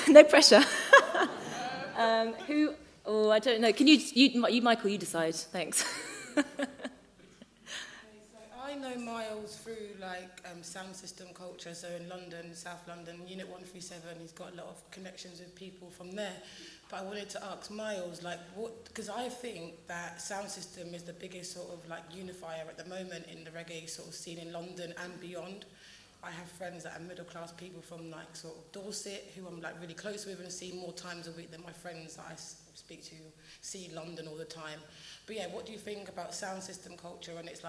A: No pressure. Who? Oh, I don't know. Can you, Michael? You decide. Thanks.
I: I know Miles through sound system culture. So in London, South London, Unit 137, he's got a lot of connections with people from there. But I wanted to ask Miles, what? Because I think that sound system is the biggest sort of unifier at the moment in the reggae sort of scene in London and beyond. I have friends that are middle class people from sort of Dorset who I'm really close with and see more times a week than my friends that I speak to see London all the time. But yeah, what do you think about sound system culture and its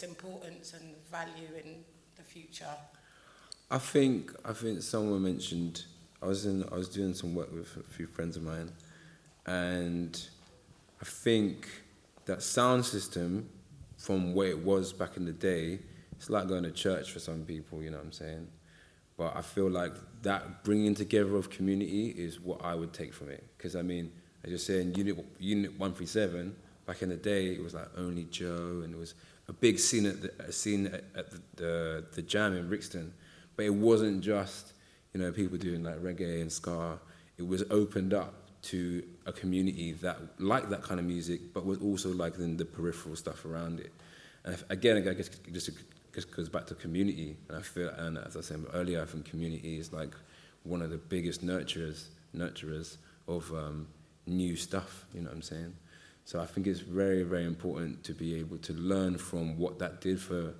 I: importance and value in the future?
F: I think someone mentioned I was doing some work with a few friends of mine, and I think that sound system from where it was back in the day, it's like going to church for some people, you know what I'm saying? But I feel like that bringing together of community is what I would take from it. Because, I mean, as you're saying, Unit 137, back in the day, it was Only Joe, and it was a big scene at the Jam in Brixton. But it wasn't just, people doing reggae and ska. It was opened up to a community that liked that kind of music, but was also liking the peripheral stuff around it. And again, I guess it just goes back to community. And I feel, and as I said earlier, I think community is one of the biggest nurturers of new stuff, you know what I'm saying? So I think it's very, very important to be able to learn from what that did for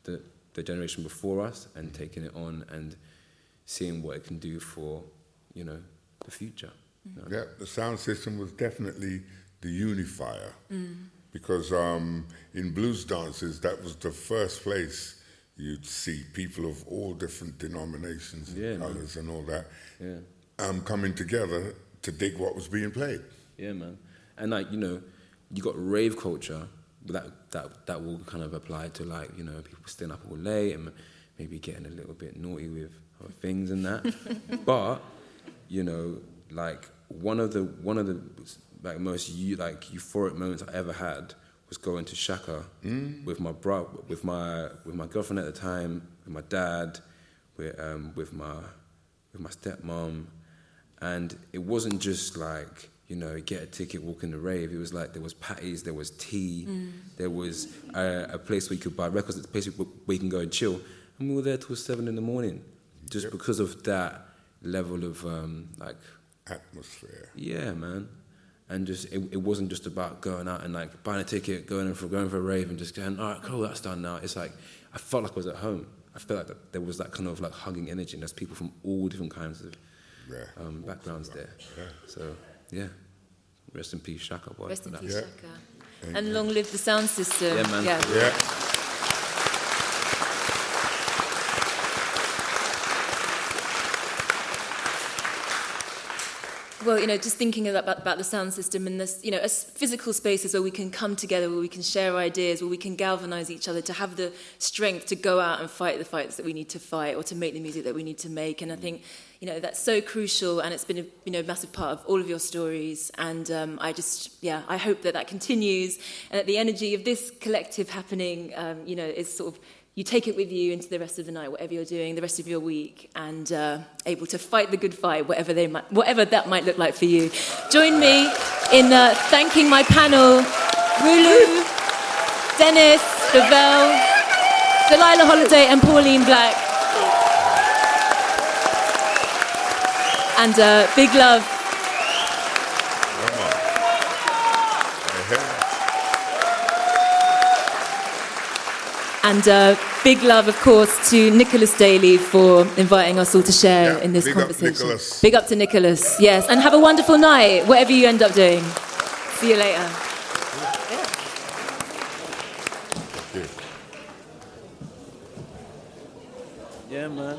F: the generation before us and taking it on and seeing what it can do for, the future. You know?
D: Yeah, the sound system was definitely the unifier. Because in blues dances, that was the first place you'd see people of all different denominations and colours and all that coming together to dig what was being played.
F: Yeah, man. And like, you know, you got rave culture that will kind of apply to, like, you know, people staying up all late and maybe getting a little bit naughty with other things and that. But, you know, like one of the like most euphoric moments I ever had was going to Shaka with my with my girlfriend at the time, with my dad, with my stepmom, and it wasn't just like, you know, get a ticket, walk in the rave. It was like there was patties, there was tea, there was a place where you could buy records, a place where you can go and chill, and we were there till 7 a.m. just because of that level of like
D: atmosphere.
F: Yeah, man. And just it wasn't just about going out and like buying a ticket, going for a rave and just going, all right, cool, that's done now. It's like I felt like I was at home. I felt like there was that kind of like hugging energy, and there's people from all different kinds of backgrounds there. Yeah. So yeah, rest in peace, Shaka boy.
A: Rest in peace, Shaka. And long live the sound system.
F: Yeah, man.
D: Yeah.
A: Well, you know, just thinking about the sound system and this, you know, as physical spaces where we can come together, where we can share ideas, where we can galvanise each other to have the strength to go out and fight the fights that we need to fight, or to make the music that we need to make. And I think, you know, that's so crucial, and it's been a massive part of all of your stories. And I hope that continues, and that the energy of this collective happening, you know, is sort of, you take it with you into the rest of the night, whatever you're doing, the rest of your week, and able to fight the good fight, whatever that might look like for you. Join me in thanking my panel, Rulu, Dennis Bovell, Delilah Holliday and Pauline Black. And big love. And big love, of course, to Nicholas Daley for inviting us all to share in this conversation. Big up to Nicholas, yes. And have a wonderful night, whatever you end up doing. See you later.
F: Yeah, man.